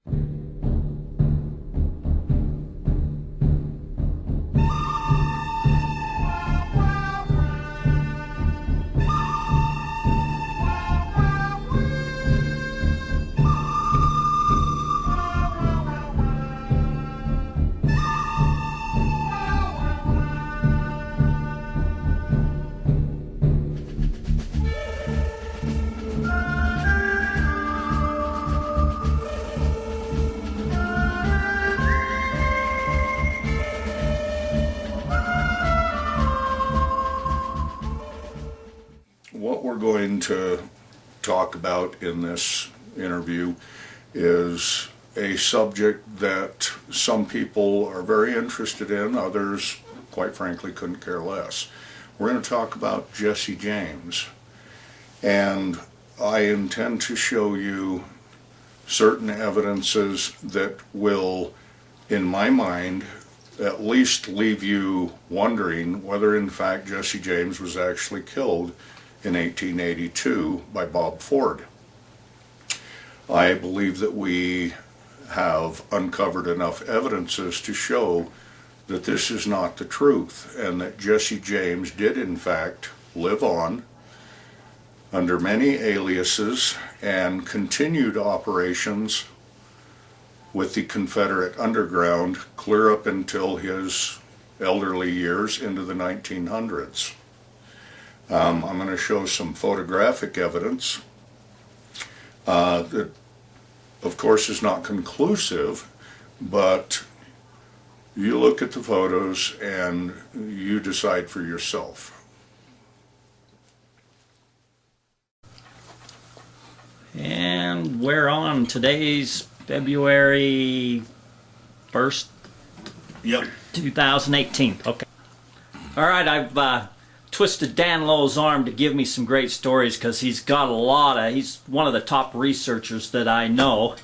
What we're going to talk about in this interview is a subject that some people are very interested in, others, quite frankly, couldn't care less. We're going to talk about Jesse James, and I intend to show you certain evidences that will, in my mind, at least leave you wondering whether in fact Jesse James was actually killed in 1882 by Bob Ford. I believe that we have uncovered enough evidences to show that this is not the truth, and that Jesse James did in fact live on under many aliases and continued operations with the Confederate underground clear up until his elderly years into the 1900s. I'm going to show some photographic evidence that, of course, is not conclusive, but you look at the photos and you decide for yourself. And we're on today's February 1st, Yep. 2018. Okay. All right, I've twisted Dan Lowe's arm to give me some great stories because he's got he's one of the top researchers that I know.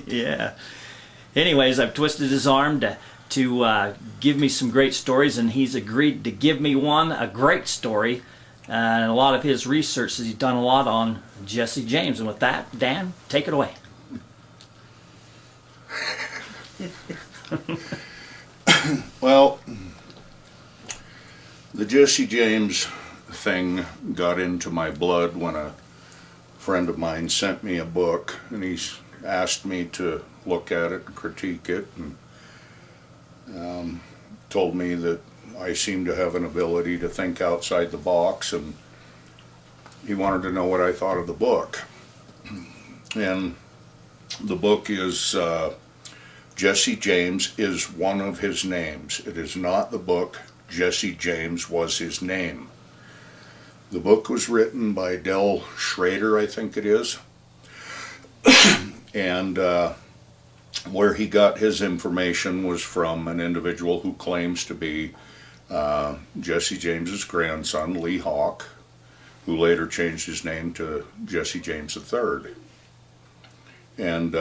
Yeah. Anyways, I've twisted his arm to give me some great stories, and he's agreed to give me a great story. And a lot of his research, he's done a lot on Jesse James. And with that, Dan, take it away. Well, the Jesse James thing got into my blood when a friend of mine sent me a book, and he's asked me to look at it and critique it, and told me that I seem to have an ability to think outside the box, and he wanted to know what I thought of the book. And the book is Jesse James is one of his names. It is not the book Jesse James was his name. The book was written by Del Schrader, I think it is, and where he got his information was from an individual who claims to be Jesse James's grandson, Lee Hawk, who later changed his name to Jesse James III. And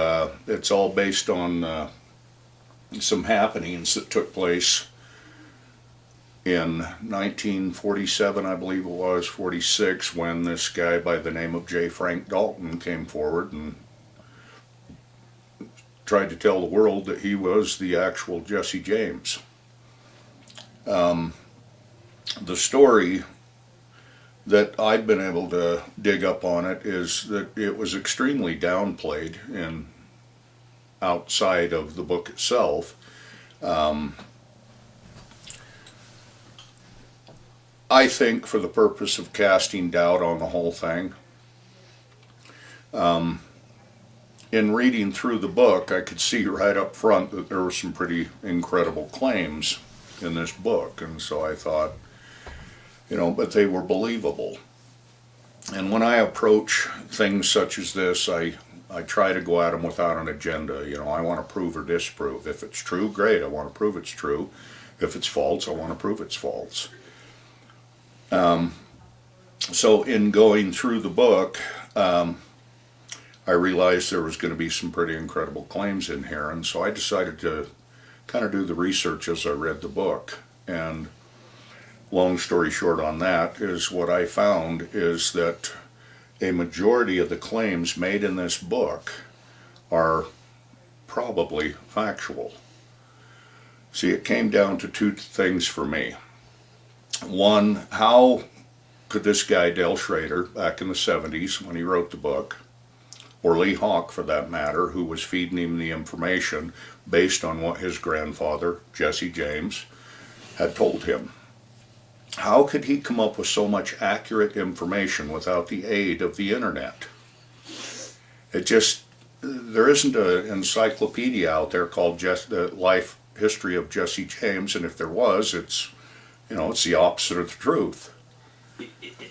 it's all based on some happenings that took place in 1947, I believe it was, 46, when this guy by the name of J. Frank Dalton came forward and tried to tell the world that he was the actual Jesse James. The story that I've been able to dig up on it is that it was extremely downplayed in outside of the book itself. I think for the purpose of casting doubt on the whole thing, in reading through the book, I could see right up front that there were some pretty incredible claims in this book, and so I thought, but they were believable. And when I approach things such as this, I try to go at them without an agenda. I want to prove or disprove. If it's true, great, I want to prove it's true. If it's false, I want to prove it's false. So in going through the book, I realized there was going to be some pretty incredible claims in here, and so I decided to kind of do the research as I read the book. And long story short on that is what I found is that a majority of the claims made in this book are probably factual. See, it came down to two things for me. One, how could this guy, Dale Schrader, back in the 70s when he wrote the book, or Lee Hawk for that matter, who was feeding him the information based on what his grandfather, Jesse James, had told him. How could he come up with so much accurate information without the aid of the internet? There isn't an encyclopedia out there called just the life history of Jesse James, and if there was, it's the opposite of the truth.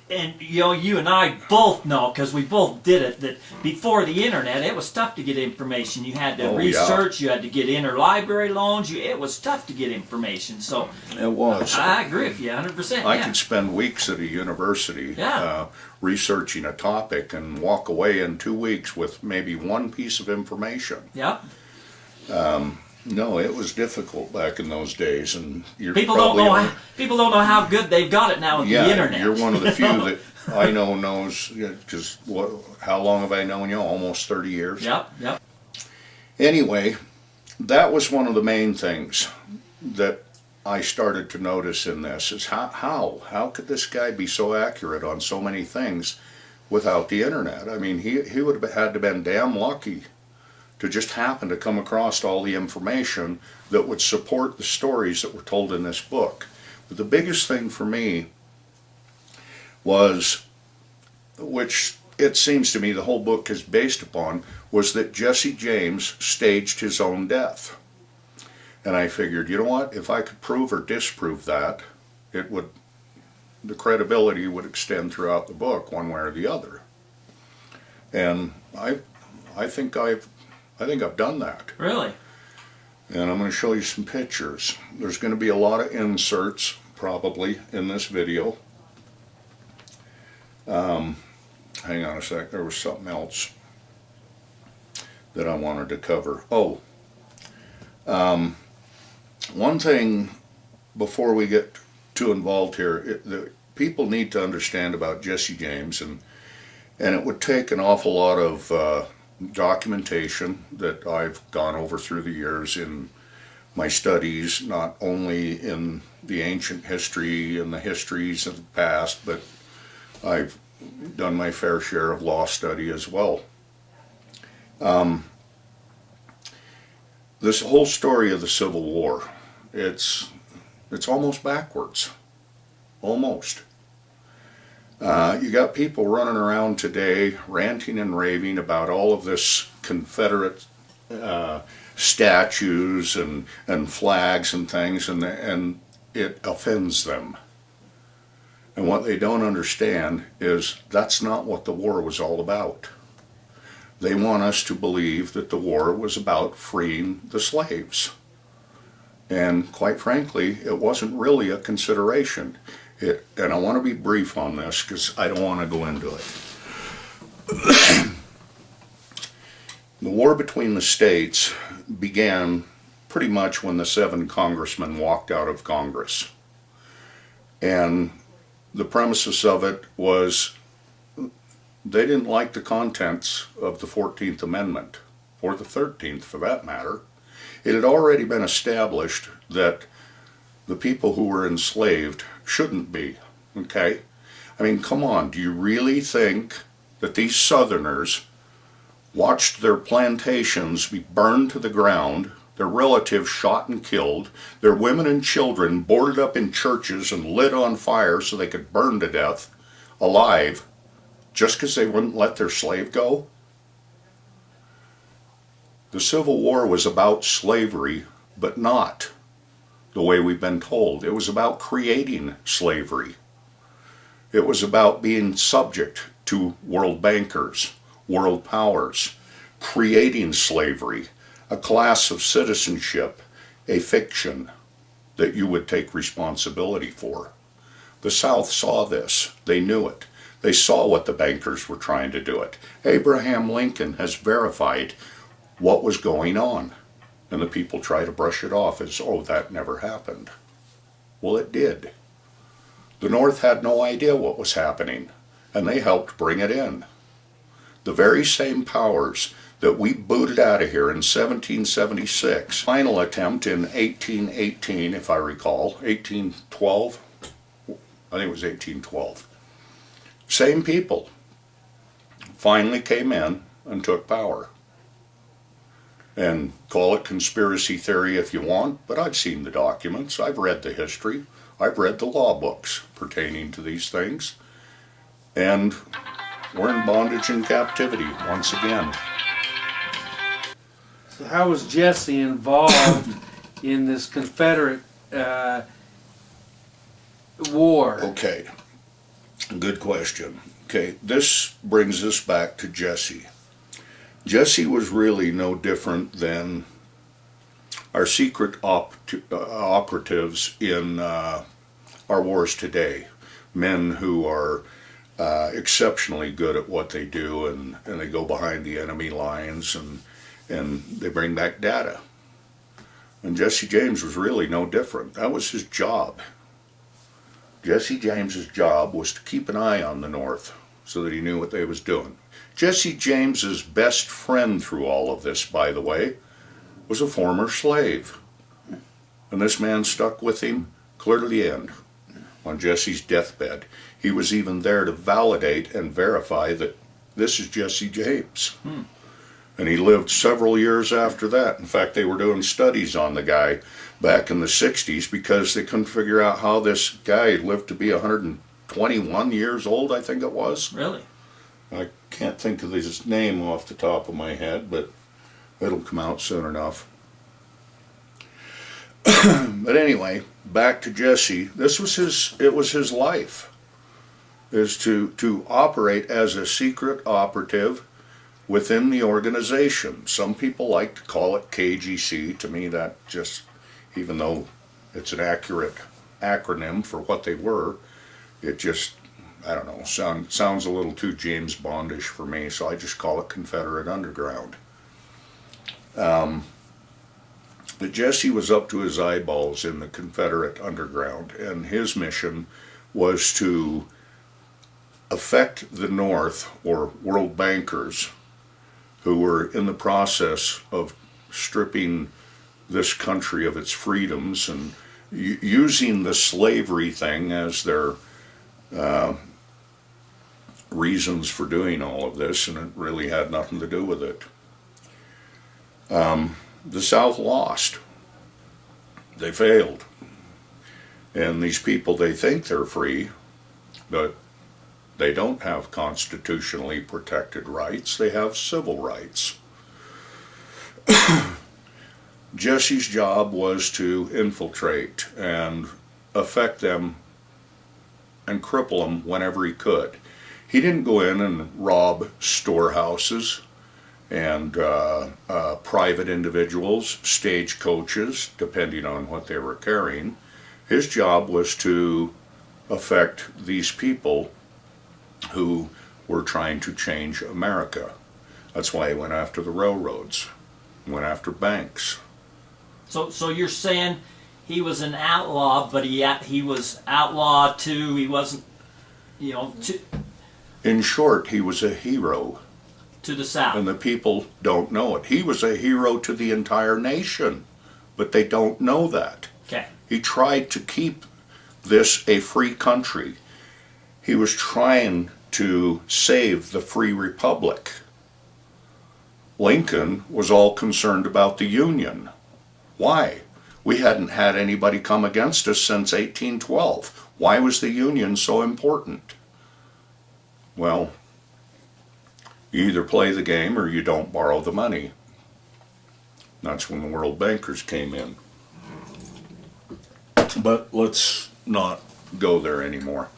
And you and I both know, because we both did it, that before the internet, it was tough to get information. You had to research, you had to get interlibrary loans. It was tough to get information. So it was. I agree with you 100%. I could spend weeks at a university researching a topic and walk away in 2 weeks with maybe one piece of information. Yep. No, it was difficult back in those days, and people don't know how good they've got it now with the internet. You're one of the few that I know knows, because how long have I known you? Almost 30 years. Yep. Anyway, that was one of the main things that I started to notice in this, is how could this guy be so accurate on so many things without the internet? I mean, he would have had to been damn lucky to just happen to come across all the information that would support the stories that were told in this book. But the biggest thing for me was, which it seems to me the whole book is based upon, was that Jesse James staged his own death. And I figured, you know what, if I could prove or disprove that, the credibility would extend throughout the book one way or the other. And I think I've done that. Really? And I'm going to show you some pictures. There's going to be a lot of inserts probably in this video. Hang on a sec, there was something else that I wanted to cover. One thing before we get too involved here, the people need to understand about Jesse James, and it would take an awful lot of documentation that I've gone over through the years in my studies, not only in the ancient history and the histories of the past, but I've done my fair share of law study as well. This whole story of the Civil War, it's almost backwards. Almost. You got people running around today ranting and raving about all of this Confederate statues and flags and things, and it offends them. And what they don't understand is that's not what the war was all about. They want us to believe that the war was about freeing the slaves. And quite frankly, it wasn't really a consideration. And I want to be brief on this because I don't want to go into it. The war between the states began pretty much when the 7 congressmen walked out of Congress. And the premises of it was they didn't like the contents of the 14th Amendment, or the 13th for that matter. It had already been established that the people who were enslaved shouldn't be, okay? I mean, come on, do you really think that these Southerners watched their plantations be burned to the ground, their relatives shot and killed, their women and children boarded up in churches and lit on fire so they could burn to death alive, just because they wouldn't let their slave go? The Civil War was about slavery, but not the way we've been told. It was about creating slavery. It was about being subject to world bankers, world powers, creating slavery, a class of citizenship, a fiction that you would take responsibility for. The South saw this. They knew it. They saw what the bankers were trying to do it. Abraham Lincoln has verified what was going on. And the people try to brush it off as, oh, that never happened. Well, it did. The North had no idea what was happening, and they helped bring it in. The very same powers that we booted out of here in 1776. Final attempt in 1818, if I recall, 1812. I think it was 1812. Same people finally came in and took power. And call it conspiracy theory if you want, but I've seen the documents, I've read the history, I've read the law books pertaining to these things, and we're in bondage and captivity once again. So how was Jesse involved in this Confederate war? Okay, good question. Okay, this brings us back to Jesse. Jesse was really no different than our secret operatives in our wars today. Men who are exceptionally good at what they do, and they go behind the enemy lines and they bring back data. And Jesse James was really no different. That was his job. Jesse James's job was to keep an eye on the North so that he knew what they was doing. Jesse James's best friend through all of this, by the way, was a former slave. And this man stuck with him clear to the end on Jesse's deathbed. He was even there to validate and verify that this is Jesse James. And he lived several years after that. In fact, they were doing studies on the guy back in the 60s because they couldn't figure out how this guy lived to be 121 years old, I think it was. Really? I can't think of his name off the top of my head, but it'll come out soon enough. But anyway, back to Jesse. It was his life, is to operate as a secret operative within the organization. Some people like to call it KGC. To me, that just, even though it's an accurate acronym for what they were, it just, I don't know, sounds a little too James Bondish for me, so I just call it Confederate Underground. But Jesse was up to his eyeballs in the Confederate Underground, and his mission was to affect the North, or world bankers, who were in the process of stripping this country of its freedoms and using the slavery thing as their reasons for doing all of this, and it really had nothing to do with it. The South lost. They failed. And these people, they think they're free, but they don't have constitutionally protected rights. They have civil rights. Jesse's job was to infiltrate and affect them and cripple them whenever he could. He didn't go in and rob storehouses and private individuals, stagecoaches, depending on what they were carrying. His job was to affect these people who were trying to change America. That's why he went after the railroads, went after banks. So you're saying he was an outlaw, but he was outlaw too. He wasn't, In short, he was a hero. To the South. And the people don't know it. He was a hero to the entire nation, but they don't know that. Okay. He tried to keep this a free country. He was trying to save the free republic. Lincoln was all concerned about the Union. Why? We hadn't had anybody come against us since 1812. Why was the Union so important? Well, you either play the game or you don't borrow the money. That's when the world bankers came in. But let's not go there anymore.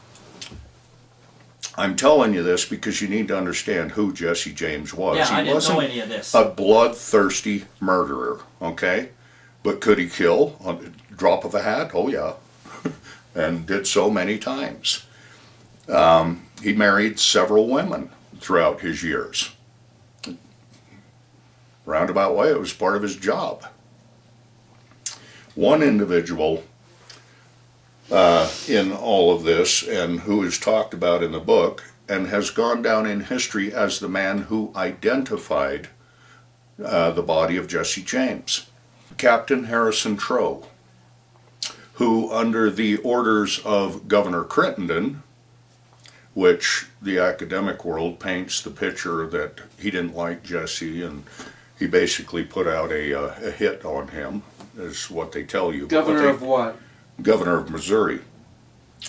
I'm telling you this because you need to understand who Jesse James was. Yeah, I He didn't wasn't know any of this. a bloodthirsty murderer, okay? But could he kill on a drop of a hat? Oh yeah. And did so many times. He married several women throughout his years. Roundabout way, it was part of his job. One individual in all of this, and who is talked about in the book, and has gone down in history as the man who identified the body of Jesse James. Captain Harrison Trow, who under the orders of Governor Crittenden, which the academic world paints the picture that he didn't like Jesse and he basically put out a hit on him, is what they tell you. Governor of what? Governor of Missouri.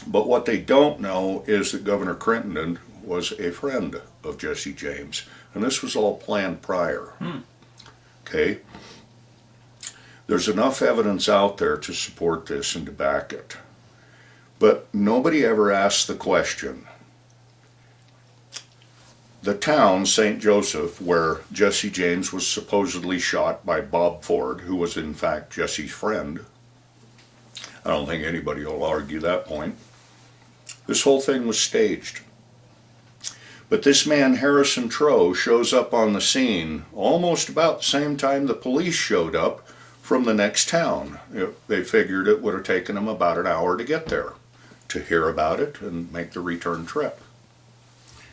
But what they don't know is that Governor Crittenden was a friend of Jesse James, and this was all planned prior. Okay? There's enough evidence out there to support this and to back it. But nobody ever asked the question. The town, St. Joseph, where Jesse James was supposedly shot by Bob Ford, who was in fact Jesse's friend. I don't think anybody will argue that point. This whole thing was staged. But this man, Harrison Trow, shows up on the scene almost about the same time the police showed up from the next town. They figured it would have taken them about an hour to get there, to hear about it and make the return trip.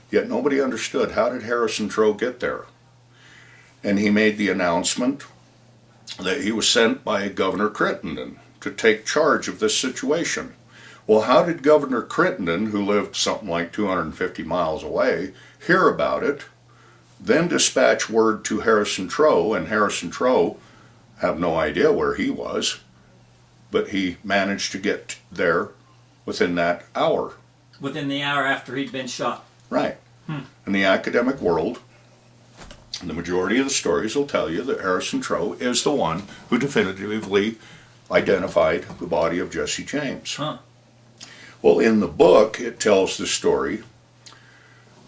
Yet nobody understood, how did Harrison Trow get there? And he made the announcement that he was sent by Governor Crittenden to take charge of this situation. Well, how did Governor Crittenden, who lived something like 250 miles away, hear about it, then dispatch word to Harrison Trow, and Harrison Trow have no idea where he was, but he managed to get there within that hour. Within the hour after he'd been shot. Right. In the academic world, the majority of the stories will tell you that Harrison Trow is the one who definitively identified the body of Jesse James. Huh. Well, in the book, it tells the story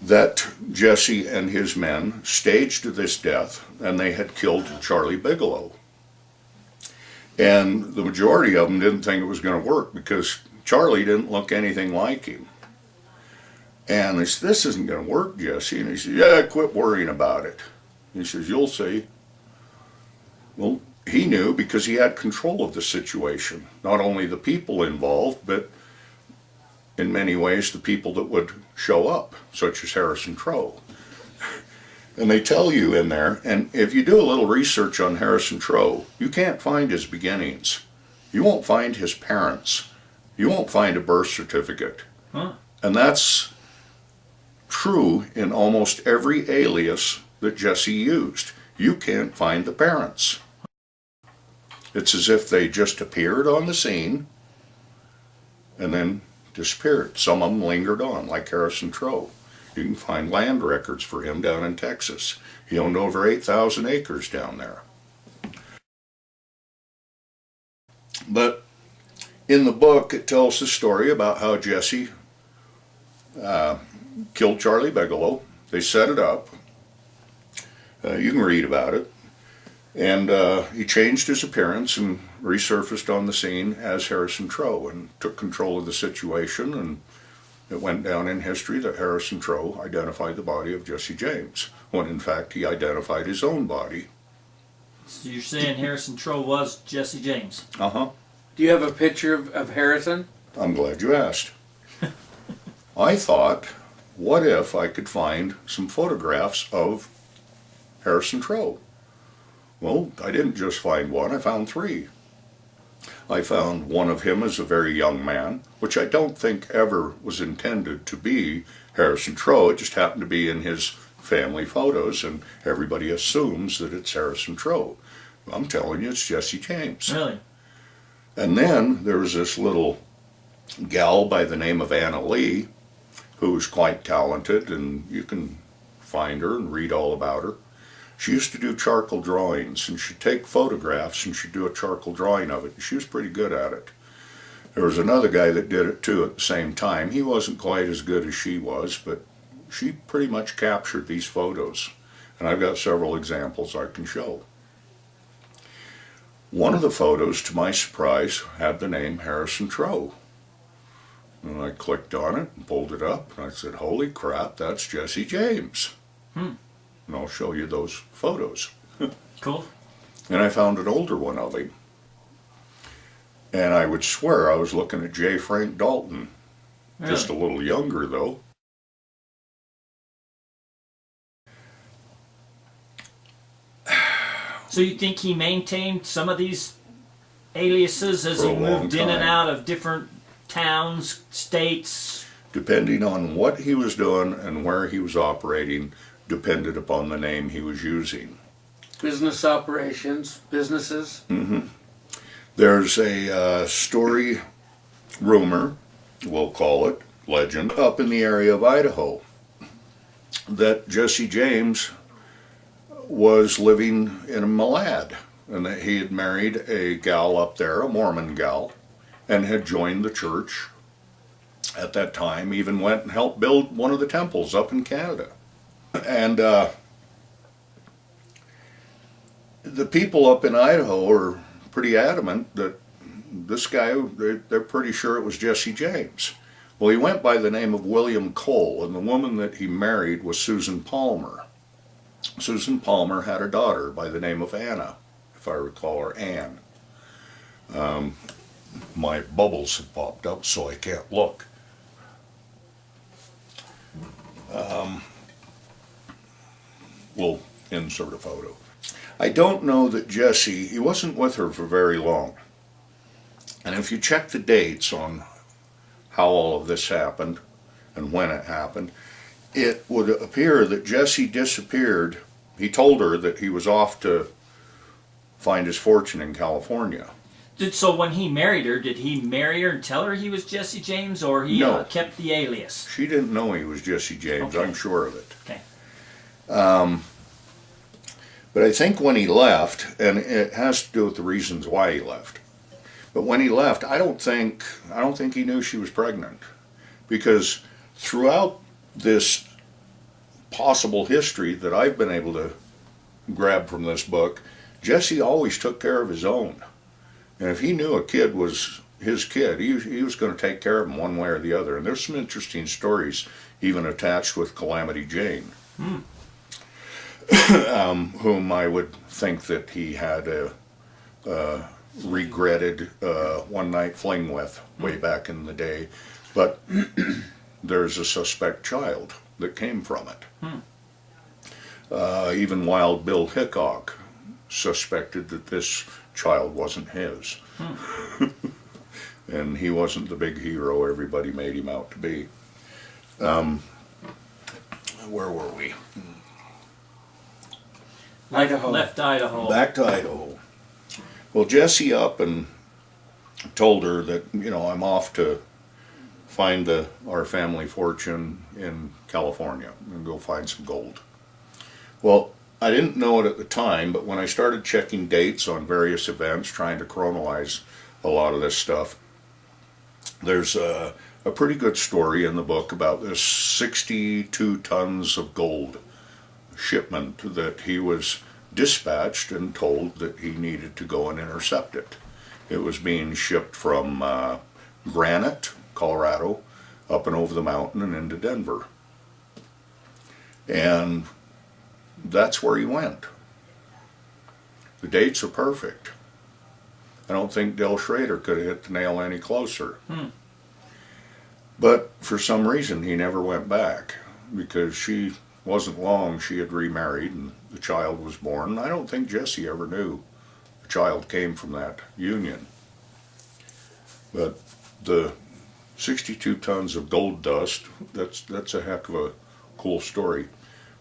that Jesse and his men staged this death, and they had killed Charlie Bigelow. And the majority of them didn't think it was going to work because Charlie didn't look anything like him. And they said, "This isn't going to work, Jesse." And he said, "Yeah, quit worrying about it." He says, "You'll see." Well, he knew because he had control of the situation. Not only the people involved, but in many ways the people that would show up, such as Harrison Trow. And they tell you in there, and if you do a little research on Harrison Trow, you can't find his beginnings. You won't find his parents. You won't find a birth certificate. Huh. And that's true in almost every alias that Jesse used. You can't find the parents. It's as if they just appeared on the scene and then disappeared. Some of them lingered on, like Harrison Trow. You can find land records for him down in Texas. He owned over 8,000 acres down there. But in the book, it tells the story about how Jesse killed Charlie Bigelow. They set it up. You can read about it. And he changed his appearance and resurfaced on the scene as Harrison Trow and took control of the situation, and it went down in history that Harrison Trow identified the body of Jesse James, when in fact he identified his own body. So you're saying Harrison Trow was Jesse James? Uh-huh. Do you have a picture of Harrison? I'm glad you asked. I thought, what if I could find some photographs of Harrison Trow? Well, I didn't just find one, I found three. I found one of him as a very young man, which I don't think ever was intended to be Harrison Trow. It just happened to be in his family photos, and everybody assumes that it's Harrison Trow. I'm telling you, it's Jesse James. Really? And then there was this little gal by the name of Anna Lee, who's quite talented, and you can find her and read all about her. She used to do charcoal drawings, and she'd take photographs and she'd do a charcoal drawing of it. She was pretty good at it. There was another guy that did it too at the same time. He wasn't quite as good as she was, but she pretty much captured these photos. And I've got several examples I can show. One of the photos, to my surprise, had the name Harrison Trow. And I clicked on it and pulled it up, and I said, "Holy crap, that's Jesse James." And I'll show you those photos. Cool. And I found an older one of him. And I would swear I was looking at J. Frank Dalton. Really? Just a little younger, though. So you think he maintained some of these aliases as For he a long moved in and time. out of different towns, states? Depending on what he was doing and where he was operating, depended upon the name he was using. Business operations, businesses. There's a story, rumor, we'll call it, legend, up in the area of Idaho that Jesse James was living in Malad, and that he had married a gal up there, a Mormon gal, and had joined the church at that time, even went and helped build one of the temples up in Canada. And the people up in Idaho are pretty adamant that this guy, they're pretty sure it was Jesse James. Well, he went by the name of William Cole, and the woman that he married was Susan Palmer. Susan Palmer had a daughter by the name of Anna, if I recall her, Anne. My bubbles have popped up, so I can't look. We'll insert a photo. I don't know that Jesse, he wasn't with her for very long. And if you check the dates on how all of this happened and when it happened, it would appear that Jesse disappeared. He told her that he was off to find his fortune in California. So when he married her, did he marry her and tell her he was Jesse James, or he No. kept the alias? She didn't know he was Jesse James, Okay. I'm sure of it. Okay. But I think when he left, and it has to do with the reasons why he left, but when he left, I don't think he knew she was pregnant, because throughout this possible history that I've been able to grab from this book, Jesse always took care of his own. And if he knew a kid was his kid, he was going to take care of him one way or the other. And there's some interesting stories even attached with Calamity Jane, whom I would think that he had a regretted one-night fling with way back in the day. But there's a suspect child that came from it. Even Wild Bill Hickok suspected that this child wasn't his. And he wasn't the big hero everybody made him out to be. Where were we? Idaho. Left Idaho. Back to Idaho. Well, Jesse up and told her that, I'm off to find our family fortune in California and go find some gold. Well, I didn't know it at the time, but when I started checking dates on various events, trying to chronologize a lot of this stuff, there's a pretty good story in the book about this 62 tons of gold shipment that he was dispatched and told that he needed to go and intercept it. It was being shipped from Granite, Colorado, up and over the mountain and into Denver. And that's where he went. The dates are perfect. I don't think Del Schrader could have hit the nail any closer. But for some reason he never went back, because she wasn't long she had remarried and the child was born. I don't think Jesse ever knew the child came from that union. But the 62 tons of gold dust, that's a heck of a cool story.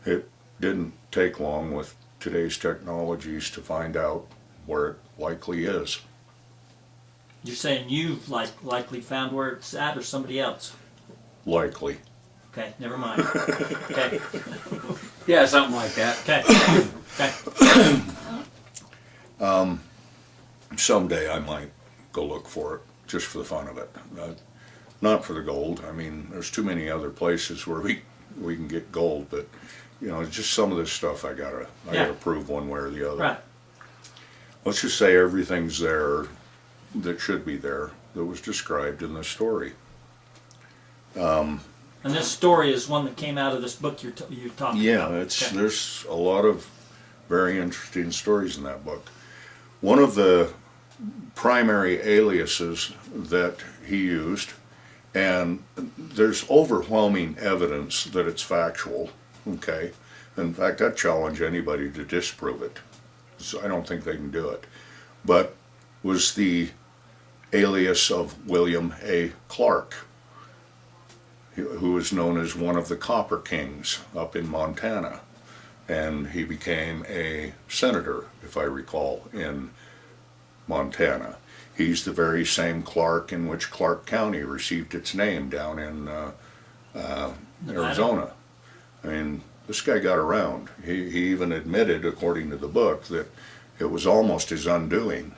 It didn't take long with today's technologies to find out where it likely is. You're saying you've likely found where it's at, or somebody else? Likely. Okay, never mind. Okay, Yeah, something like that. okay, okay. Someday I might go look for it, just for the fun of it. Not for the gold. I mean, there's too many other places where we can get gold, but just some of this stuff I gotta prove one way or the other. Right. Let's just say everything's there that should be there, that was described in this story. And this story is one that came out of this book you're talking Yeah, about. Okay. there's a lot of very interesting stories in that book. One of the primary aliases that he used, and there's overwhelming evidence that it's factual, okay? In fact, I'd challenge anybody to disprove it. So I don't think they can do it. But was the alias of William A. Clark, who was known as one of the Copper Kings up in Montana. And he became a senator, if I recall, in Montana. He's the very same Clark in which Clark County received its name down in Arizona. I mean, this guy got around. He even admitted, according to the book, that it was almost his undoing.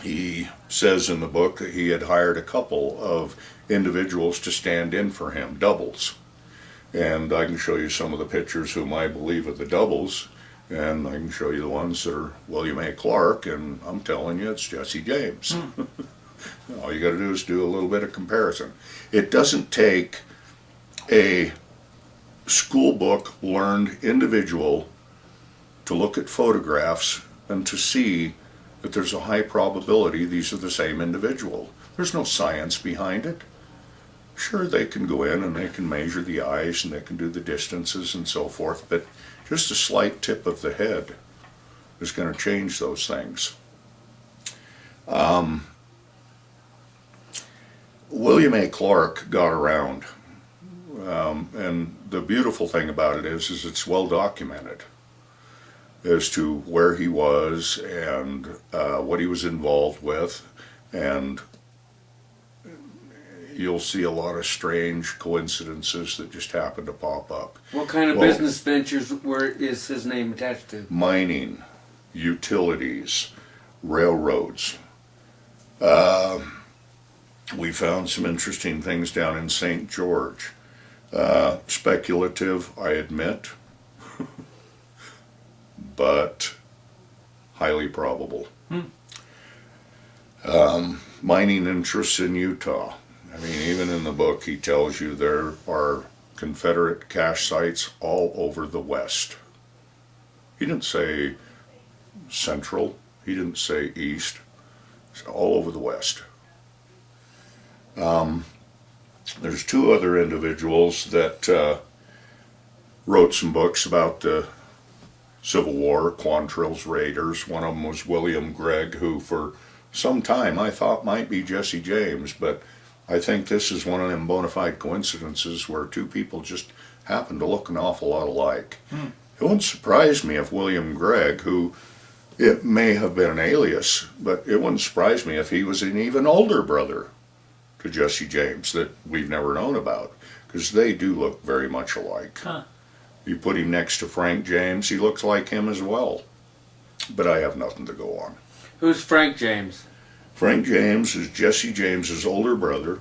He says in the book that he had hired a couple of individuals to stand in for him, doubles. And I can show you some of the pictures whom I believe are the doubles, and I can show you the ones that are William A. Clark, and I'm telling you, it's Jesse James. All you got to do is do a little bit of comparison. It doesn't take a school book learned individual to look at photographs and to see that there's a high probability these are the same individual. There's no science behind it. Sure, they can go in and they can measure the eyes and they can do the distances and so forth, but just a slight tip of the head is going to change those things. William A. Clark got around, and the beautiful thing about it is it's well documented as to where he was and what he was involved with, and you'll see a lot of strange coincidences that just happen to pop up. What kind of business ventures is his name attached to? Mining, utilities, railroads. We found some interesting things down in St. George. Speculative, I admit, but highly probable. Mining interests in Utah. I mean, even in the book, he tells you there are Confederate cache sites all over the West. He didn't say central. He didn't say east. It's all over the West. There's two other individuals that wrote some books about the Civil War, Quantrill's Raiders. One of them was William Gregg, who for some time I thought might be Jesse James, but I think this is one of them bona fide coincidences where two people just happen to look an awful lot alike. It wouldn't surprise me if William Gregg, who it may have been an alias, but it wouldn't surprise me if he was an even older brother to Jesse James that we've never known about, because they do look very much alike. You put him next to Frank James, he looks like him as well. But I have nothing to go on. Who's Frank James? Frank James is Jesse James's older brother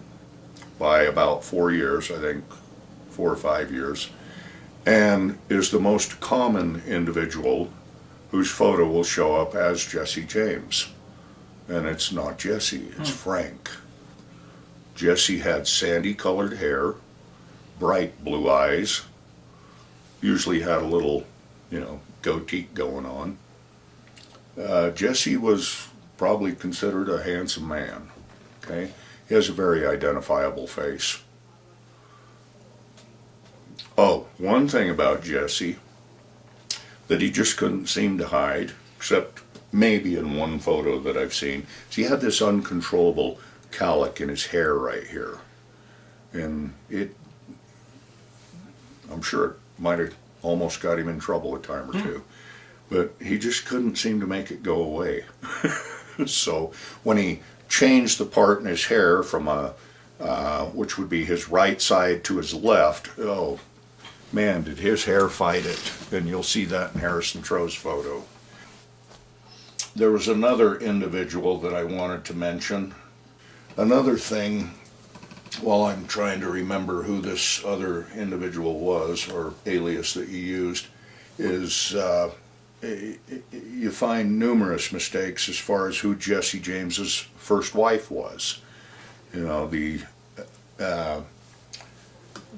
by about 4 years, I think, 4 or 5 years, and is the most common individual whose photo will show up as Jesse James. And it's not Jesse, it's Frank. Jesse had sandy colored hair, bright blue eyes, usually had a little, goatee going on. Jesse was probably considered a handsome man, okay? He has a very identifiable face. Oh, one thing about Jesse that he just couldn't seem to hide, except maybe in one photo that I've seen, is he had this uncontrollable cowlick in his hair right here. And I'm sure it might have almost got him in trouble a time or two. But he just couldn't seem to make it go away. So when he changed the part in his hair from which would be his right side to his left, oh man, did his hair fight it. And you'll see that in Harrison Tro's photo. There was another individual that I wanted to mention. Another thing, while I'm trying to remember who this other individual was, or alias that you used, is you find numerous mistakes as far as who Jesse James's first wife was. The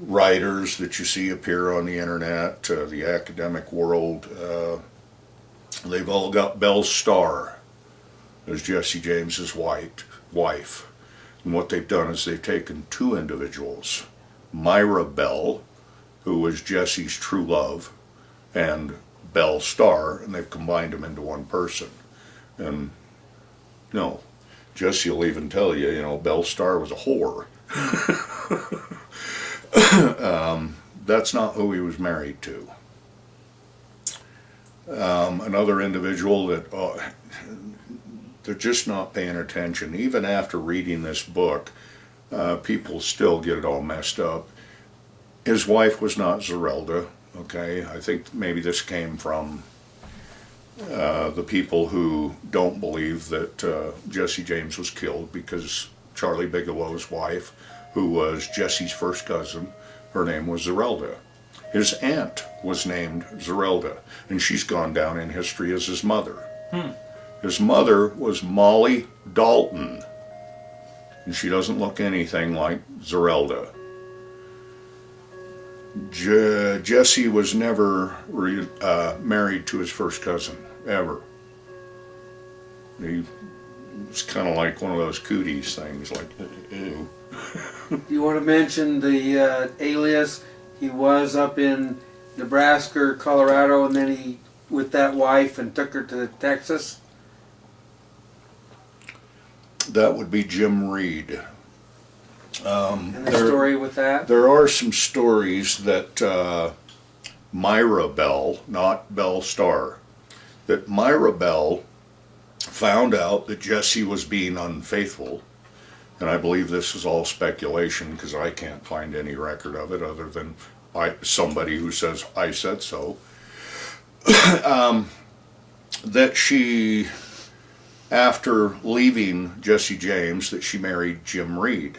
writers that you see appear on the internet, the academic world, they've all got Belle Starr as Jesse James's wife. And what they've done is they've taken two individuals, Myra Bell, who was Jesse's true love, and Belle Starr, and they've combined them into one person. And no, Jesse will even tell you, you know, Belle Starr was a whore. That's not who he was married to. Another individual that they're just not paying attention. Even after reading this book, people still get it all messed up. His wife was not Zerelda. Okay, I think maybe this came from the people who don't believe that Jesse James was killed, because Charlie Bigelow's wife, who was Jesse's first cousin, her name was Zerelda. His aunt was named Zerelda, and she's gone down in history as his mother. His mother was Molly Dalton, and she doesn't look anything like Zerelda. Jesse was never married to his first cousin, ever. He was kind of like one of those cooties things, like, ew. You want to mention the alias? He was up in Nebraska or Colorado, and then he, with that wife, and took her to Texas. That would be Jim Reed. And the story with that? There are some stories that Myra Bell, not Belle Starr, that Myra Bell found out that Jesse was being unfaithful, and I believe this is all speculation because I can't find any record of it other than somebody who says, I said so, that she, after leaving Jesse James, that she married Jim Reed.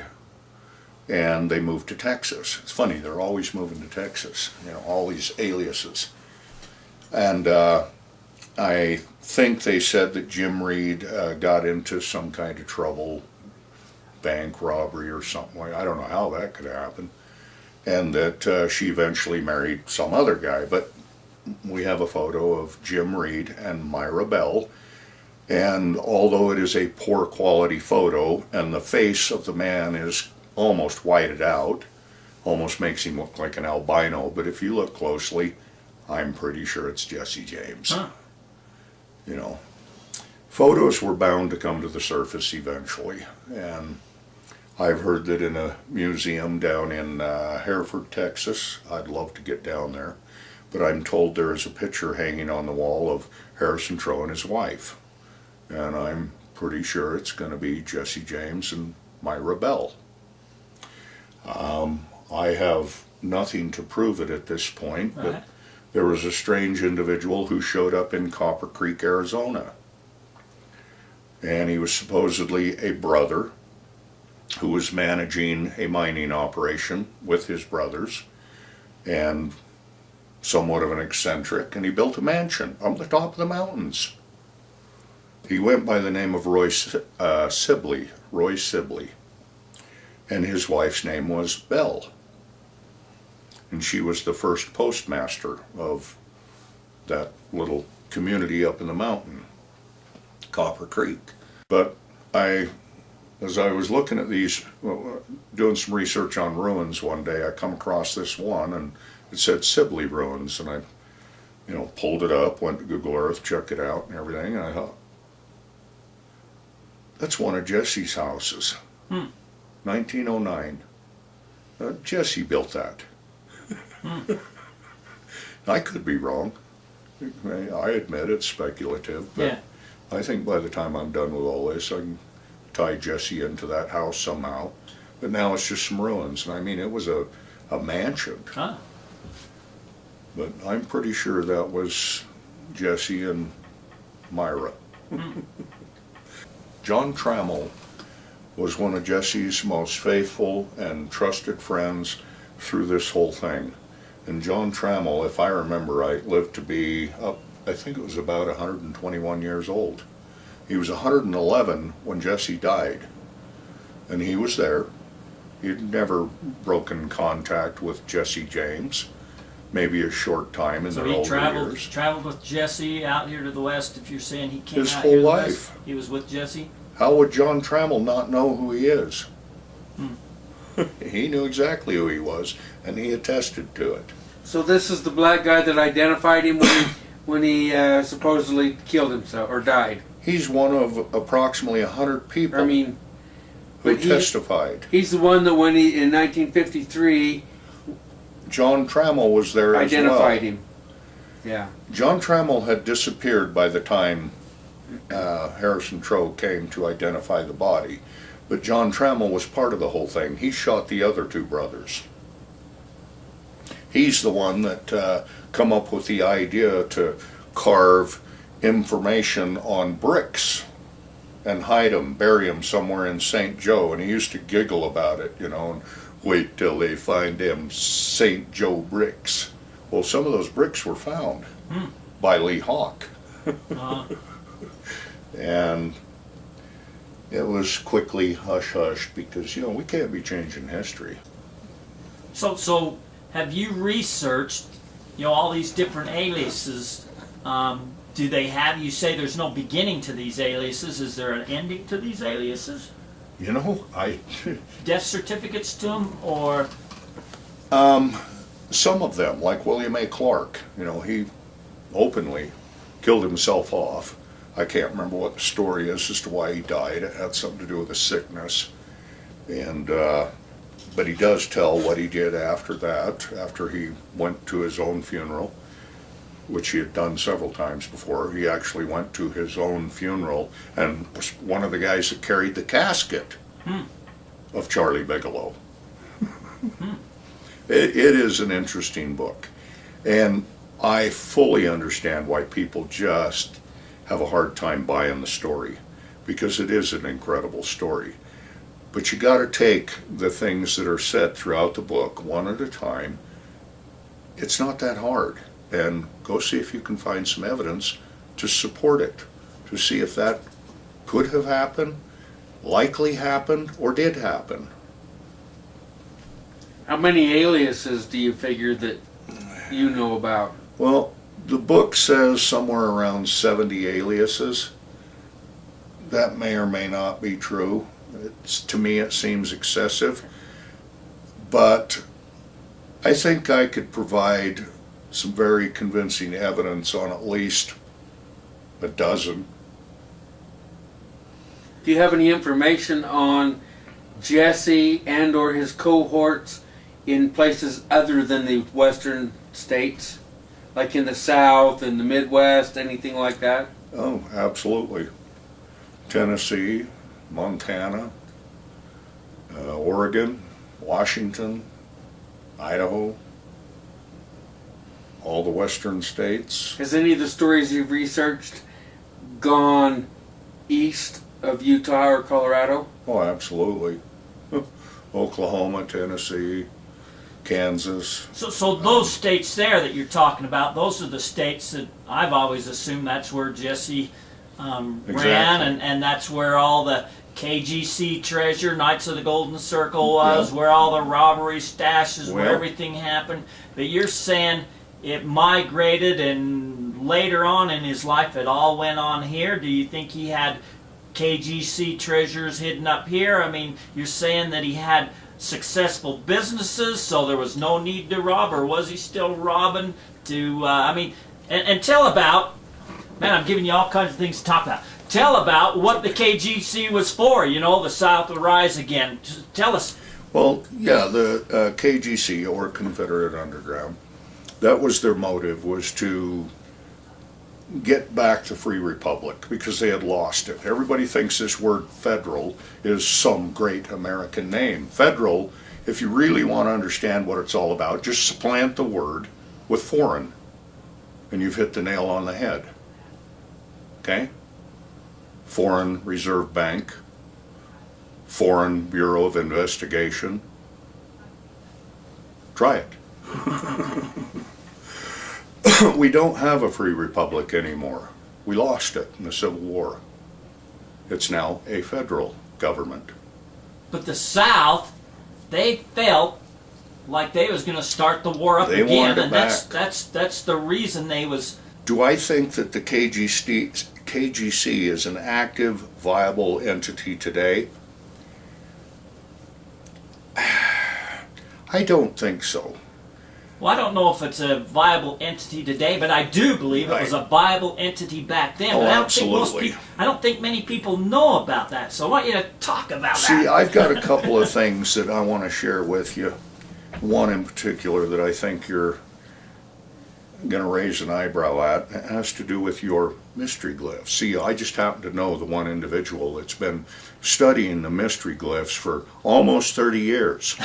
And they moved to Texas. It's funny, they're always moving to Texas, you know, all these aliases. And I think they said that Jim Reed got into some kind of trouble, bank robbery or something like, I don't know how that could happen. And that she eventually married some other guy. But we have a photo of Jim Reed and Myra Bell. And although it is a poor quality photo, and the face of the man is almost whited out, almost makes him look like an albino, but if you look closely, I'm pretty sure it's Jesse James. Huh. You know, photos were bound to come to the surface eventually, and I've heard that in a museum down in Hereford, Texas, I'd love to get down there, but I'm told there is a picture hanging on the wall of Harrison Trow and his wife, and I'm pretty sure it's going to be Jesse James and Myra Bell. I have nothing to prove it at this point, but Right. there was a strange individual who showed up in Copper Creek, Arizona. And he was supposedly a brother who was managing a mining operation with his brothers, and somewhat of an eccentric, and he built a mansion on the top of the mountains. He went by the name of Roy Sibley, and his wife's name was Belle. And she was the first postmaster of that little community up in the mountain, Copper Creek. But as I was looking at these, doing some research on ruins one day, I come across this one, and it said Sibley Ruins, and I, pulled it up, went to Google Earth, checked it out and everything, and I thought, that's one of Jesse's houses. 1909. Jesse built that. I could be wrong. I admit it's speculative, but Yeah. I think by the time I'm done with all this, I can tie Jesse into that house somehow. But now it's just some ruins, and I mean, it was a mansion. Huh. But I'm pretty sure that was Jesse and Myra. John Trammell was one of Jesse's most faithful and trusted friends through this whole thing. And John Trammell, if I remember right, lived to be up, I think it was about 121 years old. He was 111 when Jesse died, and he was there. He'd never broken contact with Jesse James, maybe a short time in So their he older traveled years. traveled with Jesse out here to the west. If you're saying he came His out whole here to the life. west, he was with Jesse. How would John Trammell not know who he is? He knew exactly who he was, and he attested to it. So this is the black guy that identified him when he supposedly killed himself or died. He's one of approximately 100 people I mean, who but he- testified. he's the one that when he in 1953 John Trammell was there as well. identified him. Yeah. John Trammell had disappeared by the time Harrison Troe came to identify the body. But John Trammell was part of the whole thing. He shot the other two brothers. He's the one that come up with the idea to carve information on bricks and hide them, bury them somewhere in St. Joe. And he used to giggle about it, you know, and wait till they find them St. Joe bricks. Well, some of those bricks were found by Lee Hawk. And it was quickly hush-hushed because, you know, we can't be changing history. So have you researched, you know, all these different aliases? Do they have, you say there's no beginning to these aliases. Is there an ending to these aliases? You know, Death certificates to them, or? some of them, like William A. Clark, you know, he openly killed himself off. I can't remember what the story is as to why he died. It had something to do with a sickness. And, but he does tell what he did after that, after he went to his own funeral, which he had done several times before. He actually went to his own funeral and was one of the guys that carried the casket of Charlie Bigelow. It is an interesting book. And I fully understand why people just have a hard time buying the story, because it is an incredible story. But you got to take the things that are said throughout the book one at a time. It's not that hard. And go see if you can find some evidence to support it, to see if that could have happened, likely happened, or did happen. How many aliases do you figure that you know about? Well, the book says somewhere around 70 aliases. That may or may not be true. To me, it seems excessive. But I think I could provide some very convincing evidence on at least a dozen. Do you have any information on Jesse and or his cohorts in places other than the western states? Like in the South, in the Midwest, anything like that? Oh, absolutely. Tennessee, Montana, Oregon, Washington, Idaho, all the western states. Has any of the stories you've researched gone east of Utah or Colorado? Oh, absolutely. Oklahoma, Tennessee, Kansas. So those states there that you're talking about, those are the states that I've always assumed that's where Jesse ran, Exactly. and that's where all the KGC treasure, Knights of the Golden Circle was, where all the robbery stashes, where Well- everything happened. But you're saying it migrated and later on in his life it all went on here? Do you think he had KGC treasures hidden up here? I mean, you're saying that he had successful businesses, so there was no need to rob, or was he still robbing to, I mean, and tell about, man, I'm giving you all kinds of things to talk about. Tell about what the KGC was for, you know, the South will rise again. Just tell us. Well, yeah, the KGC, or Confederate Underground, that was their motive, was to get back the Free Republic, because they had lost it. Everybody thinks this word federal is some great American name. Federal, if you really want to understand what it's all about, just supplant the word with foreign, and you've hit the nail on the head. Okay? Foreign Reserve Bank, Foreign Bureau of Investigation. Try it. We don't have a free republic anymore. We lost it in the Civil War. It's now a federal government. But the South, they felt like they was going to start the war up They again, wanted it and back. that's the reason they was. Do I think that the KGC is an active, viable entity today? I don't think so. Well, I don't know if it's a viable entity today, but I do believe it was a viable entity back then. Oh, But absolutely. I don't think many people know about that, so I want you to talk about See, that. I've got a couple of things that I want to share with you. One in particular that I think you're going to raise an eyebrow at. It has to do with your mystery glyphs. See, I just happen to know the one individual that's been studying the mystery glyphs for almost 30 years.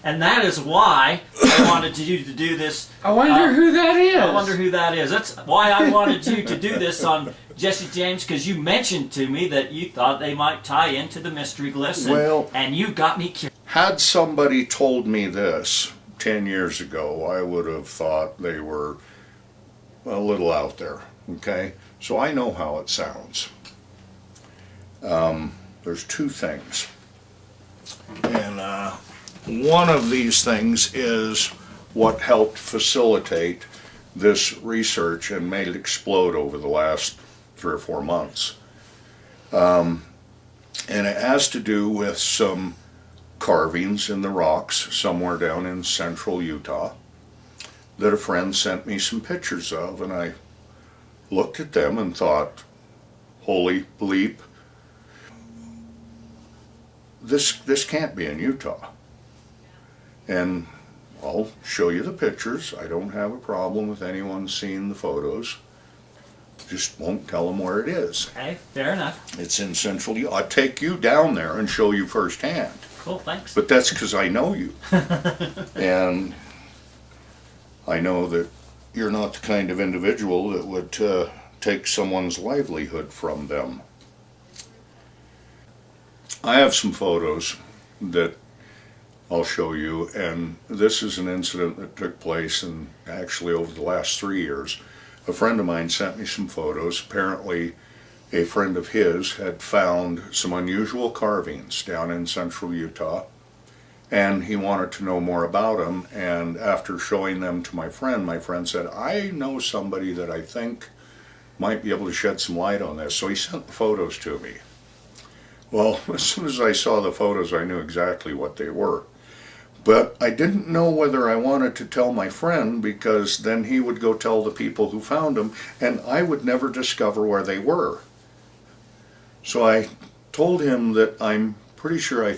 And that is why I wanted you to do this. I wonder who that is. I wonder who that is. That's why I wanted you to do this on Jesse James, because you mentioned to me that you thought they might tie into the mystery glyphs, and, Well- and you got me curious. Had somebody told me this 10 years ago, I would have thought they were a little out there, okay? So I know how it sounds. There's two things. And one of these things is what helped facilitate this research and made it explode over the last 3 or 4 months. And it has to do with some carvings in the rocks somewhere down in central Utah that a friend sent me some pictures of, and I looked at them and thought, holy bleep, this can't be in Utah. And I'll show you the pictures. I don't have a problem with anyone seeing the photos. Just won't tell them where it is. Okay, fair enough. It's in central Utah. I'll take you down there and show you firsthand. Cool, thanks. But that's because I know you. And I know that you're not the kind of individual that would take someone's livelihood from them. I have some photos that I'll show you, and this is an incident that took place in actually over the last 3 years. A friend of mine sent me some photos. Apparently a friend of his had found some unusual carvings down in central Utah, and he wanted to know more about them. And after showing them to my friend said, I know somebody that I think might be able to shed some light on this. So he sent the photos to me. Well, as soon as I saw the photos, I knew exactly what they were. But I didn't know whether I wanted to tell my friend, because then he would go tell the people who found them, and I would never discover where they were. So I told him that I'm pretty sure I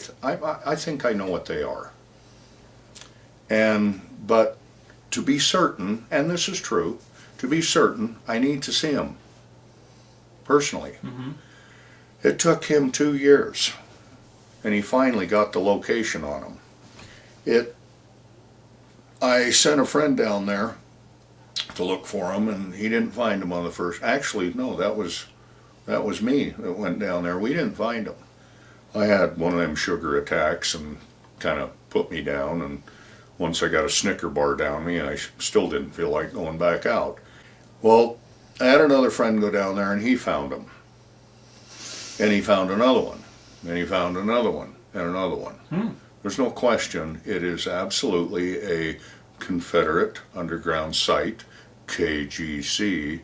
think I know what they are. But to be certain, and this is true, to be certain, I need to see them personally. Mm-hmm. It took him 2 years, and he finally got the location on them. I sent a friend down there to look for him, and he didn't find him on the first. Actually, no, that was me that went down there. We didn't find him. I had one of them sugar attacks and kind of put me down, and once I got a Snicker bar down me, I still didn't feel like going back out. Well, I had another friend go down there, and he found him. And he found another one, and he found another one, and another one. There's no question it is absolutely a Confederate underground site, KGC,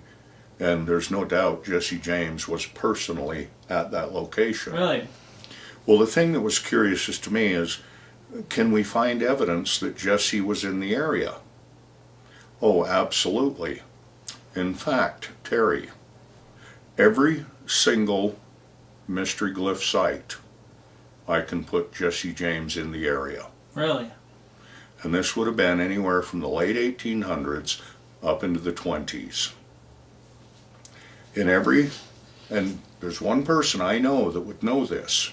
and there's no doubt Jesse James was personally at that location. Really? Well, the thing that was curious to me is, can we find evidence that Jesse was in the area? Oh, absolutely. In fact, Terry, every single mystery glyph site, I can put Jesse James in the area. Really? And this would have been anywhere from the late 1800s up into the 20s. And there's one person I know that would know this.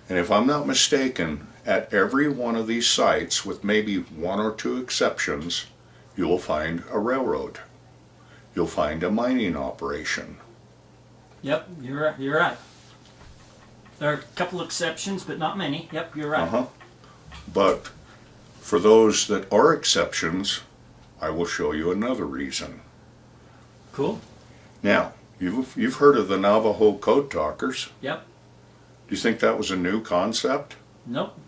And if I'm not mistaken, at every one of these sites, with maybe 1 or 2 exceptions, you'll find a railroad. You'll find a mining operation. Yep, you're right. There are a couple exceptions, but not many. Yep, you're right. But for those that are exceptions, I will show you another reason. Cool. Now, you've heard of the Navajo Code Talkers. Yep. Do you think that was a new concept? Nope.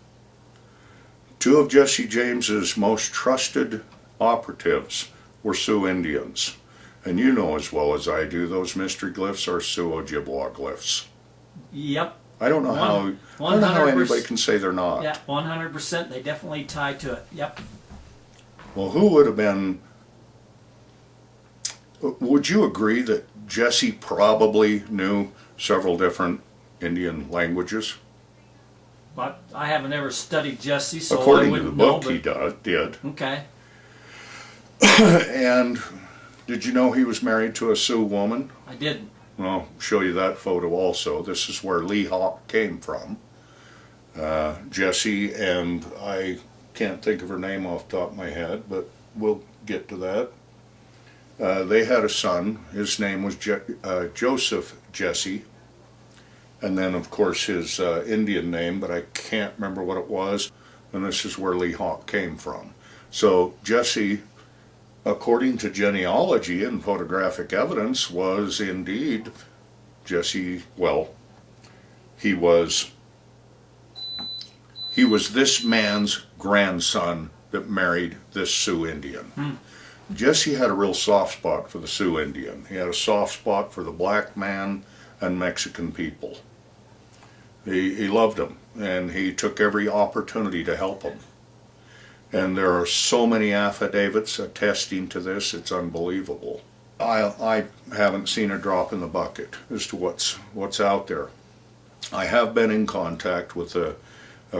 2 of Jesse James's most trusted operatives were Sioux Indians. And you know as well as I do, those mystery glyphs are Sioux Ojibwa glyphs. Yep. I don't know how 100%. anybody can say they're not. Yeah, 100%. They definitely tie to it. Yep. Well, who would have been, would you agree that Jesse probably knew several different Indian languages? But I haven't ever studied Jesse, so I According to wouldn't the book, know. he did. Okay. And did you know he was married to a Sioux woman? I didn't. Well, I'll show you that photo also. This is where Lee Hawk came from. Jesse, and I can't think of her name off the top of my head, but we'll get to that. They had a son. His name was Joseph Jesse. And then, of course, his Indian name, but I can't remember what it was. And this is where Lee Hawk came from. So Jesse, according to genealogy and photographic evidence, was indeed Jesse, well, he was this man's grandson that married this Sioux Indian. Jesse had a real soft spot for the Sioux Indian. He had a soft spot for the black man and Mexican people. He loved them, and he took every opportunity to help them. And there are so many affidavits attesting to this, it's unbelievable. I haven't seen a drop in the bucket as to what's out there. I have been in contact with a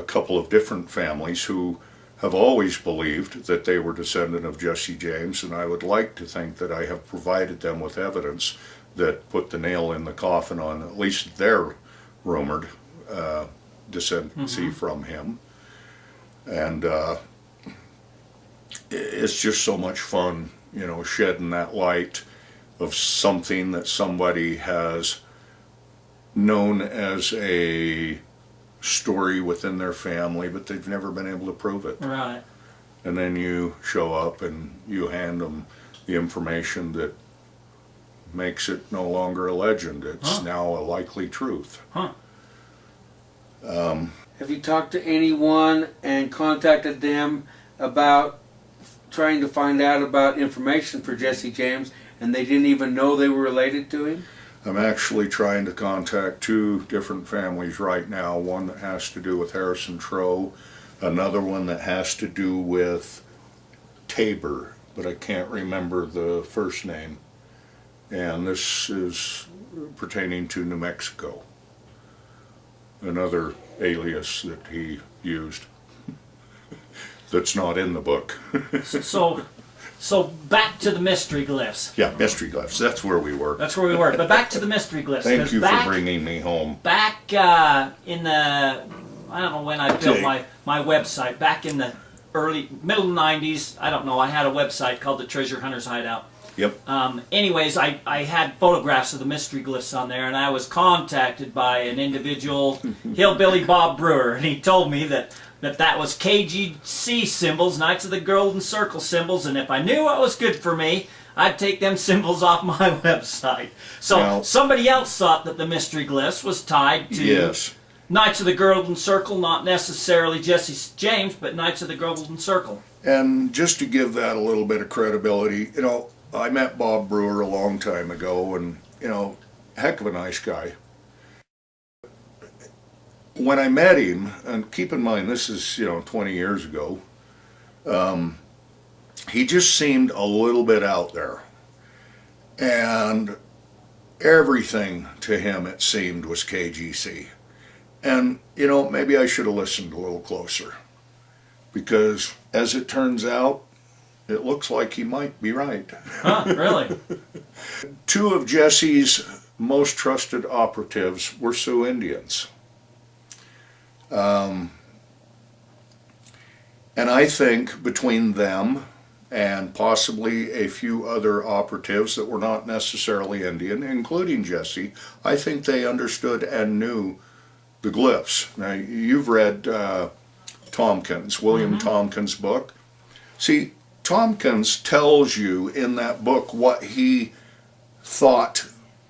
couple of different families who have always believed that they were descendant of Jesse James, and I would like to think that I have provided them with evidence that put the nail in the coffin on at least their rumored descendancy from him. And it's just so much fun, you know, shedding that light of something that somebody has known as a story within their family, but they've never been able to prove it. Right. And then you show up and you hand them the information that makes it no longer a legend. It's now a likely truth. Huh. Have you talked to anyone and contacted them about trying to find out about information for Jesse James, and they didn't even know they were related to him? I'm actually trying to contact two different families right now, one that has to do with Harrison Troe, another one that has to do with Tabor, but I can't remember the first name. And this is pertaining to New Mexico, another alias that he used that's not in the book. So back to the mystery glyphs. Yeah, mystery glyphs, that's where we were. That's where we were. But back to the mystery glyphs. Thank you back, for bringing me home. Back in the, I don't know when I built my website, back in the middle 90s, I don't know, I had a website called the Treasure Hunters Hideout. Yep. Anyways, I had photographs of the mystery glyphs on there, and I was contacted by an individual, Hillbilly Bob Brewer, and he told me that was KGC symbols, Knights of the Golden Circle symbols, and if I knew what was good for me, I'd take them symbols off my website. So Now, somebody else thought that the mystery glyphs was tied to yes. Knights of the Golden Circle, not necessarily Jesse James, but Knights of the Golden Circle. And just to give that a little bit of credibility, you know, I met Bob Brewer a long time ago, and, you know, heck of a nice guy. When I met him, and keep in mind this is, 20 years ago, he just seemed a little bit out there. And everything to him, it seemed, was KGC. And, maybe I should have listened a little closer. Because, as it turns out, it looks like he might be right. Huh, really? Two of Jesse's most trusted operatives were Sioux Indians. And I think between them and possibly a few other operatives that were not necessarily Indian, including Jesse, I think they understood and knew the glyphs. Now, you've read Tompkins, William Tompkins' book. See, Tompkins tells you in that book what he thought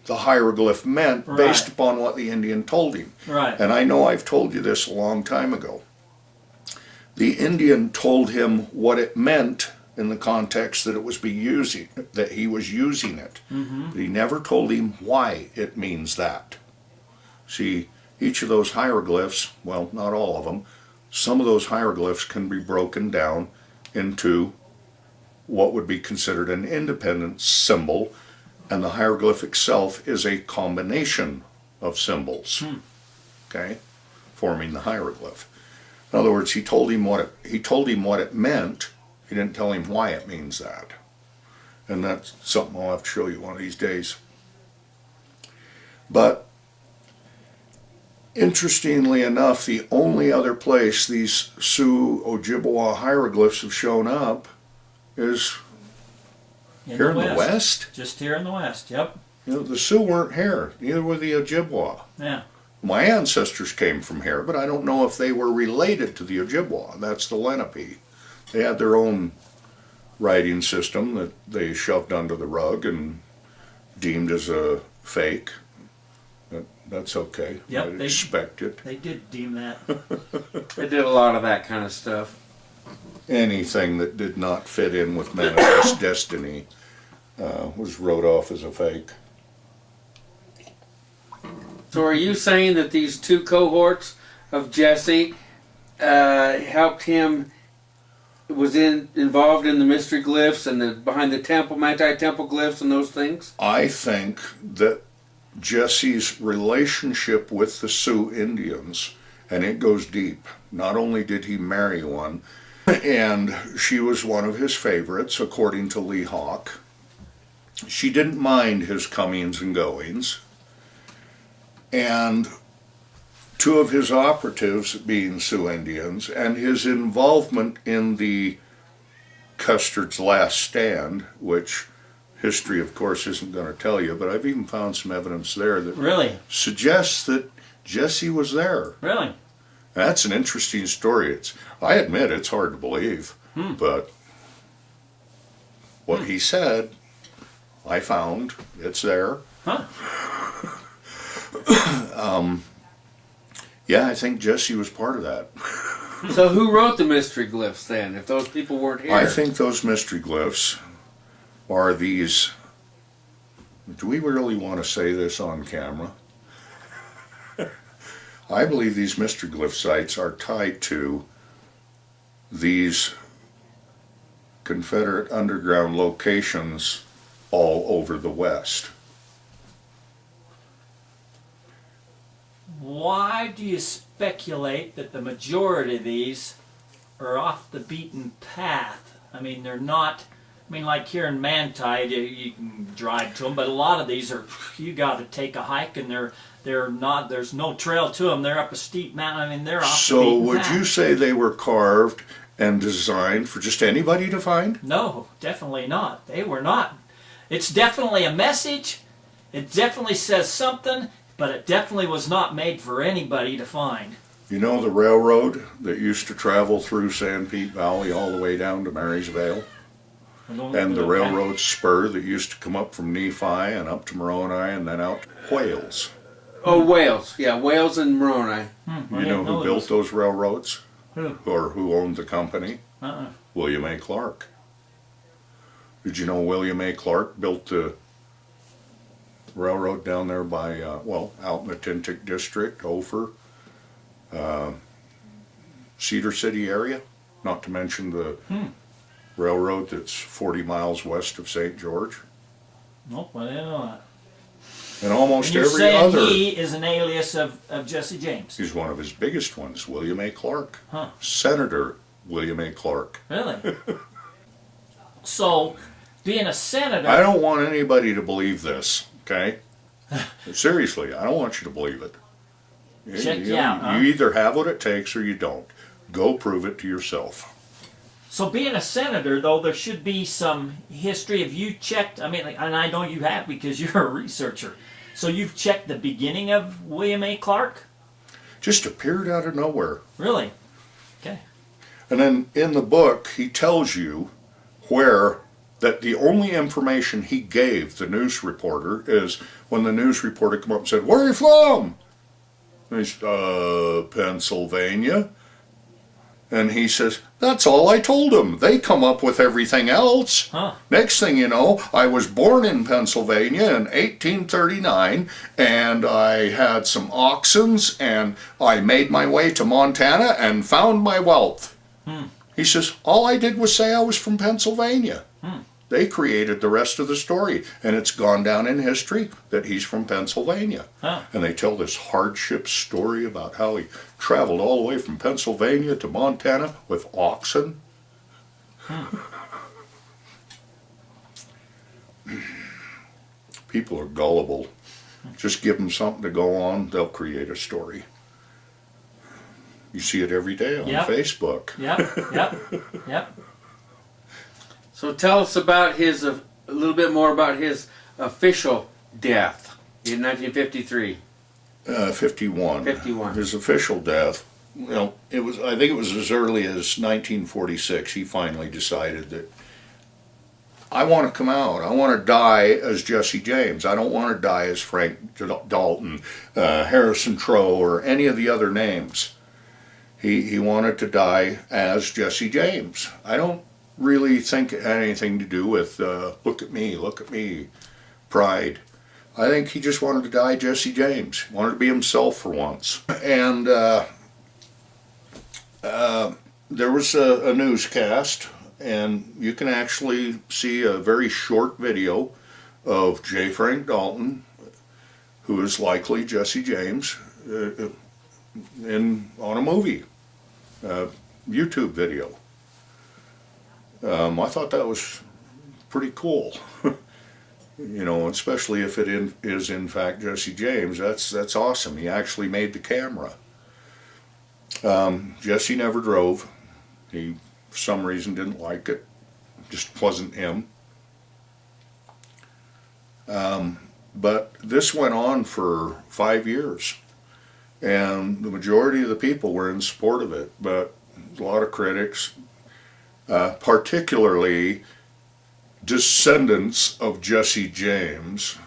the hieroglyph meant based upon what the Indian told him. Right. And I know I've told you this a long time ago. The Indian told him what it meant in the context that that he was using it. But he never told him why it means that. See, each of those hieroglyphs, well, not all of them, some of those hieroglyphs can be broken down into what would be considered an independent symbol, and the hieroglyph itself is a combination of symbols, okay, forming the hieroglyph. In other words, he told him what it meant. He didn't tell him why it means that. And that's something I'll have to show you one of these days. But interestingly enough, the only other place these Sioux Ojibwa hieroglyphs have shown up is here in the West. Just here in the West, yep. You know, the Sioux weren't here, neither were the Ojibwa. Yeah. My ancestors came from here, but I don't know if they were related to the Ojibwa. That's the Lenape. They had their own writing system that they shoved under the rug and deemed as a fake. That's okay. Yep, I expect it. They did deem that. They did a lot of that kind of stuff. Anything that did not fit in with Manifest Destiny was wrote off as a fake. So are you saying that these two cohorts of Jesse helped him, was involved in the mystery glyphs and behind the temple, Manti-temple glyphs and those things? I think that Jesse's relationship with the Sioux Indians, and it goes deep. Not only did he marry one, and she was one of his favorites, according to Lee Hawk. She didn't mind his comings and goings. And two of his operatives being Sioux Indians, and his involvement in the Custer's Last Stand, which history, of course, isn't going to tell you, but I've even found some evidence there that Really? suggests that Jesse was there. Really? That's an interesting story. I admit it's hard to believe, but what he said, I found, it's there. Huh? Yeah, I think Jesse was part of that. So who wrote the mystery glyphs then, if those people weren't here? I think those mystery glyphs are these. Do we really want to say this on camera? I believe these mystery glyph sites are tied to these Confederate underground locations all over the West. Why do you speculate that the majority of these are off the beaten path? I mean, they're not. I mean, like here in Manti, you can drive to them, but a lot of these are, you got to take a hike, and they're not. There's no trail to them. They're up a steep mountain. I mean, they're off the beaten So would path. you say they were carved and designed for just anybody to find? No, definitely not. They were not. It's definitely a message. It definitely says something, but it definitely was not made for anybody to find. You know the railroad that used to travel through Sanpete Valley all the way down to Marysvale? And the railroad spur that used to come up from Nephi and up to Moroni and then out to Wales. Oh, Wales. Yeah, Wales and Moroni. You know who built those railroads? Who? Or who owned the company? Uh-uh. William A. Clark. Did you know William A. Clark built the railroad down there by, out in the Tintic District, Ophir, Cedar City area? Not to mention the railroad that's 40 miles west of St. George. Nope, I didn't know that. And almost And you're every saying other. he is an alias of Jesse James? He's one of his biggest ones, William A. Clark. Huh. Senator William A. Clark. Really? So, being a senator... I don't want anybody to believe this, okay? Seriously, I don't want you to believe it. Check you out, huh? You either have what it takes or you don't. Go prove it to yourself. So being a senator, though, there should be some history. Have you checked, I mean, and I know you have because you're a researcher. So you've checked the beginning of William A. Clark? Just appeared out of nowhere. Really? Okay. And then in the book, he tells you where that the only information he gave the news reporter is when the news reporter come up and said, "Where are you from?" And he's, Pennsylvania. And he says, "That's all I told him. They come up with everything else." Huh. Next thing you know, I was born in Pennsylvania in 1839, and I had some oxens, and I made my way to Montana and found my wealth. He says, all I did was say I was from Pennsylvania. They created the rest of the story, and it's gone down in history that he's from Pennsylvania. Huh. And they tell this hardship story about how he traveled all the way from Pennsylvania to Montana with oxen. People are gullible. Just give them something to go on, they'll create a story. You see it every day on Yep. Facebook. Yep. So tell us about a little bit more about his official death in 1953. 51. 51. His official death. Well, I think it was as early as 1946. He finally decided that I want to come out. I want to die as Jesse James. I don't want to die as Frank Dalton, Harrison Trow, or any of the other names. He wanted to die as Jesse James. I don't really think it had anything to do with look at me, pride. I think he just wanted to die Jesse James. He wanted to be himself for once. And there was a newscast, and you can actually see a very short video of J. Frank Dalton, who is likely Jesse James, on a movie, YouTube video. I thought that was pretty cool. You know, especially if it is in fact Jesse James. That's awesome. He actually made the camera. Jesse never drove. He, for some reason, didn't like it. Just wasn't him. But this went on for 5 years, and the majority of the people were in support of it. But a lot of critics, particularly descendants of Jesse James,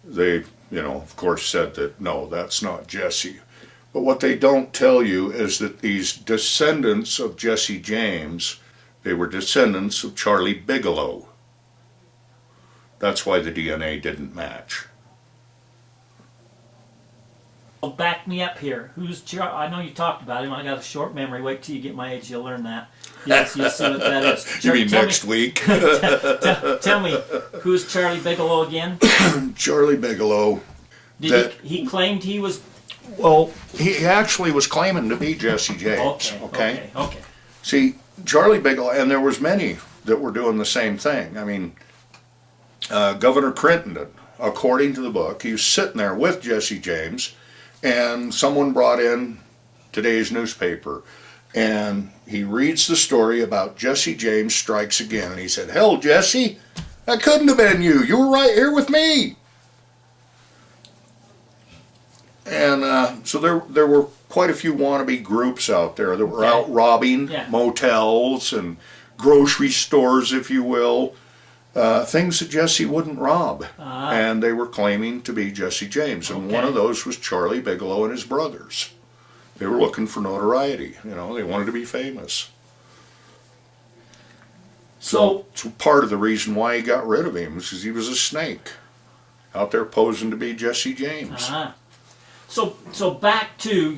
they, of course said that, no, that's not Jesse. But what they don't tell you is that these descendants of Jesse James, they were descendants of Charlie Bigelow. That's why the DNA didn't match. Well, back me up here. I know you talked about him. I got a short memory. Wait till you get my age, you'll learn that. You'll see what that is. You mean Tell next week? Tell me, who's Charlie Bigelow again? Charlie Bigelow. He claimed he was... Well, he actually was claiming to be Jesse James. Okay. See, Charlie Bigelow, and there was many that were doing the same thing. I mean, Governor Crittenden, according to the book, he was sitting there with Jesse James, and someone brought in today's newspaper, and he reads the story about Jesse James strikes again, and he said, "Hell, Jesse, that couldn't have been you. You were right here with me." And so there were quite a few wannabe groups out there that were out robbing motels and grocery stores, if you will, things that Jesse wouldn't rob. And they were claiming to be Jesse James. And one of those was Charlie Bigelow and his brothers. They were looking for notoriety. They wanted to be famous. So part of the reason why he got rid of him was because he was a snake out there posing to be Jesse James. So back to,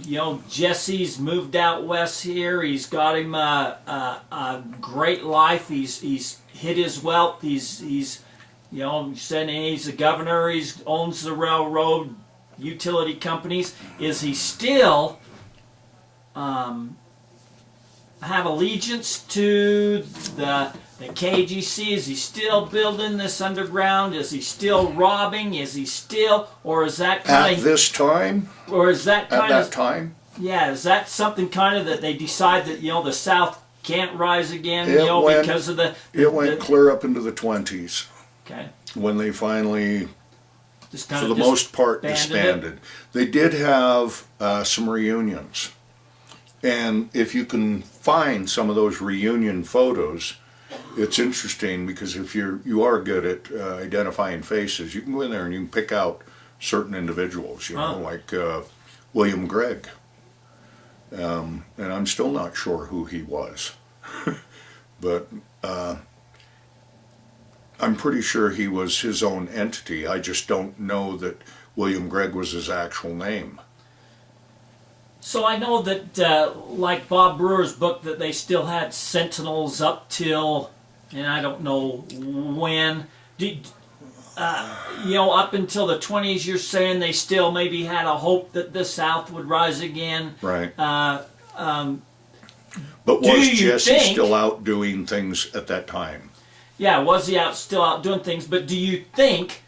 Jesse's moved out west here. He's got him a great life. He's hid his wealth. He's saying he's a governor. He owns the railroad, utility companies. Is he still have allegiance to the KGC? Is he still building this underground? Is he still robbing? Is he still, or is that kind of... At this time? Or is that kind of... At that time? Yeah, is that something kind of that they decide that, the South can't rise again, because of the... It went clear up into the 20s. Okay. When they finally, for the most part, disbanded. They did have some reunions. And if you can find some of those reunion photos, it's interesting because if you are good at identifying faces, you can go in there and you can pick out certain individuals, like William Gregg. And I'm still not sure who he was. But I'm pretty sure he was his own entity. I just don't know that William Gregg was his actual name. So I know that, like Bob Brewer's book, that they still had sentinels up till, and I don't know when. Up until the 20s, you're saying they still maybe had a hope that the South would rise again. Right. Uh, But do was you Jesse think- still out doing things at that time? Yeah, was he still out doing things? But do you think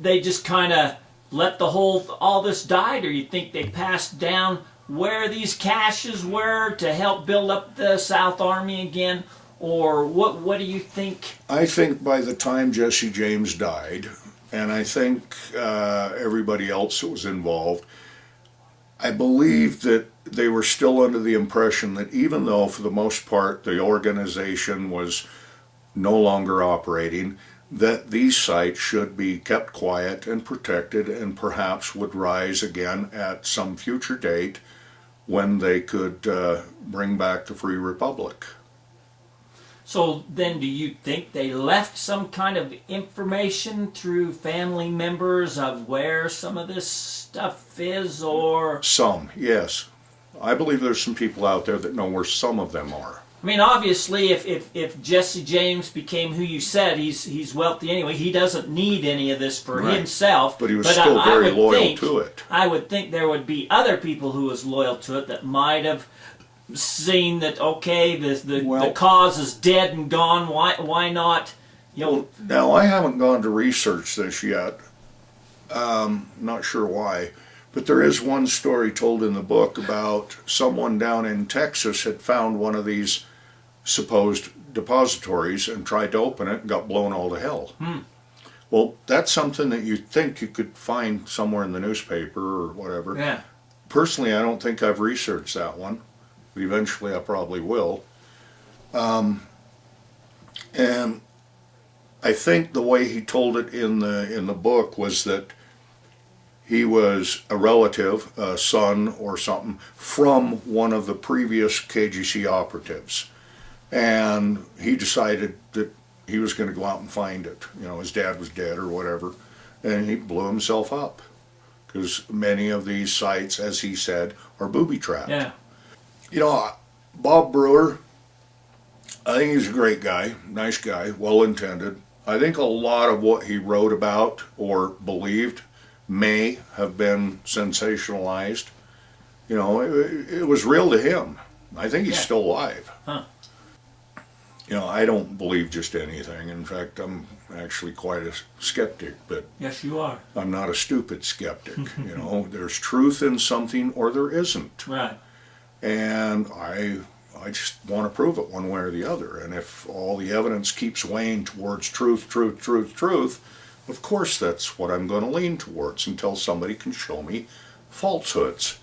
they just kind of let all this die, or you think they passed down where these caches were to help build up the South Army again, or what do you think? I think by the time Jesse James died, and I think everybody else that was involved, I believe that they were still under the impression that even though for the most part the organization was no longer operating, that these sites should be kept quiet and protected and perhaps would rise again at some future date when they could bring back the Free Republic. So then do you think they left some kind of information through family members of where some of this stuff is, or? Some, yes. I believe there's some people out there that know where some of them are. I mean, obviously, if Jesse James became who you said, he's wealthy anyway. He doesn't need any of this for Right. himself. But he was still I very would loyal think, to it. I would think there would be other people who was loyal to it that might have seen that, okay, the Well- cause is dead and gone. Why not? Now, I haven't gone to research this yet. Not sure why. But there is one story told in the book about someone down in Texas had found one of these supposed depositories and tried to open it and got blown all to hell. Well, that's something that you'd think you could find somewhere in the newspaper or whatever. Yeah. Personally, I don't think I've researched that one. But eventually I probably will. And I think the way he told it in the book was that he was a relative, a son or something, from one of the previous KGC operatives. And he decided that he was going to go out and find it. You know, his dad was dead or whatever. And he blew himself up. Because many of these sites, as he said, are booby-trapped. Yeah. You know, Bob Brewer, I think he's a great guy, nice guy, well-intended. I think a lot of what he wrote about or believed may have been sensationalized. You know, it was real to him. I think he's Yeah. still alive. Huh. You know, I don't believe just anything. In fact, I'm actually quite a skeptic, but Yes, you are. I'm not a stupid skeptic. You know, there's truth in something or there isn't. Right. And I just want to prove it one way or the other. And if all the evidence keeps weighing towards truth, of course that's what I'm going to lean towards until somebody can show me falsehoods.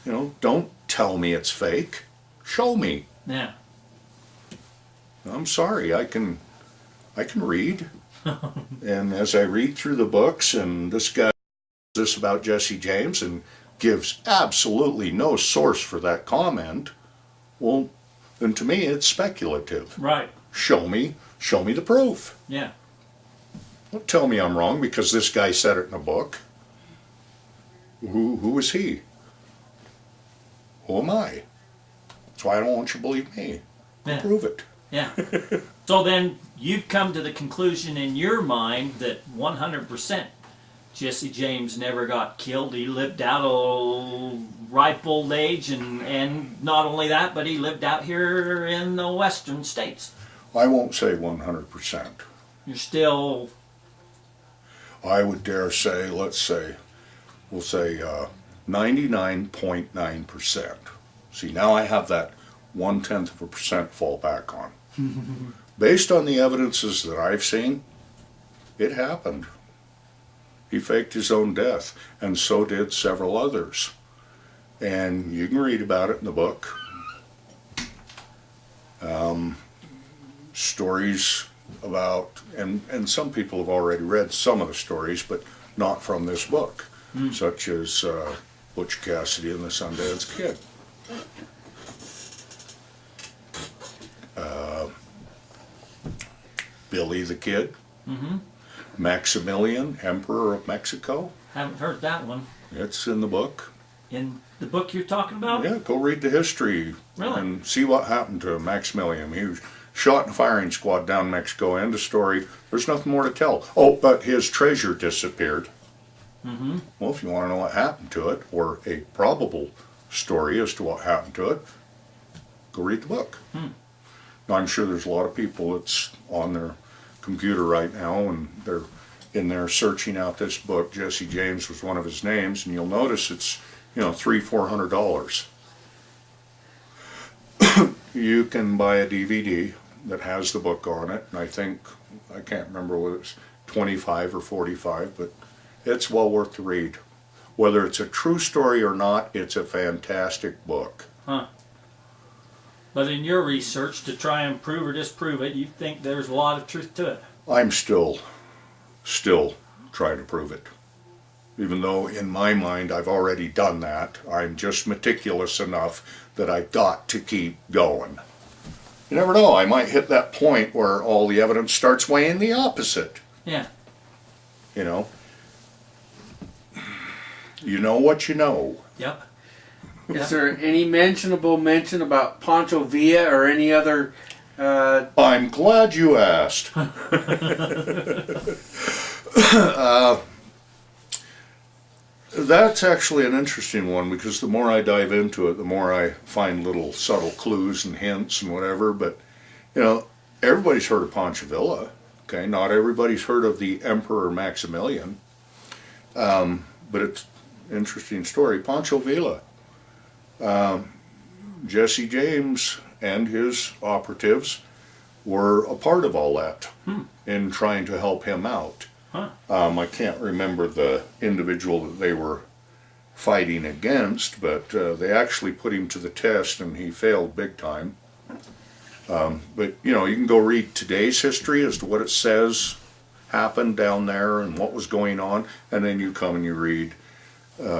You know, don't tell me it's fake. Show me. Yeah. I'm sorry, I can read. And as I read through the books, and this guy says this about Jesse James and gives absolutely no source for that comment, well, then to me it's speculative. Right. Show me the proof. Yeah. Don't tell me I'm wrong because this guy said it in a book. Who is he? Who am I? That's why I don't want you to believe me. Yeah. Prove it. Yeah. So then you've come to the conclusion in your mind that 100% Jesse James never got killed. He lived out a ripe old age, and not only that, but he lived out here in the western states. I won't say 100%. You're still... I would dare say, we'll say 99.9%. See, now I have that 0.1% fall back on. Based on the evidences that I've seen, it happened. He faked his own death, and so did several others. And you can read about it in the book. Stories about, and some people have already read some of the stories, but not from this book, such as Butch Cassidy and the Sundance Kid. Billy the Kid, Maximilian, Emperor of Mexico. Haven't heard that one. It's in the book. in the book you're talking about? Yeah, go read the history Really? and see what happened to Maximilian. He was shot in a firing squad down in Mexico. End of story. There's nothing more to tell. Oh, but his treasure disappeared. Mm-hmm. Well, if you want to know what happened to it, or a probable story as to what happened to it, go read the book. Now, I'm sure there's a lot of people that's on their computer right now and they're in there searching out this book. Jesse James was one of his names, and you'll notice it's, $300-400. You can buy a DVD that has the book on it, and I can't remember whether it's 25 or 45, but it's well worth the read. Whether it's a true story or not, it's a fantastic book. Huh. But in your research to try and prove or disprove it, you think there's a lot of truth to it. I'm still trying to prove it. Even though in my mind I've already done that, I'm just meticulous enough that I've got to keep going. You never know, I might hit that point where all the evidence starts weighing the opposite. Yeah. You know? You know what you know. Yep. Is there any mention about Pancho Villa or any other? I'm glad you asked. That's actually an interesting one, because the more I dive into it, the more I find little subtle clues and hints and whatever. But, everybody's heard of Pancho Villa. Okay, not everybody's heard of the Emperor Maximilian. But it's an interesting story. Pancho Villa. Jesse James and his operatives were a part of all that in trying to help him out. Huh. I can't remember the individual that they were fighting against, but they actually put him to the test and he failed big time. But you can go read today's history as to what it says happened down there and what was going on, and then you come and you read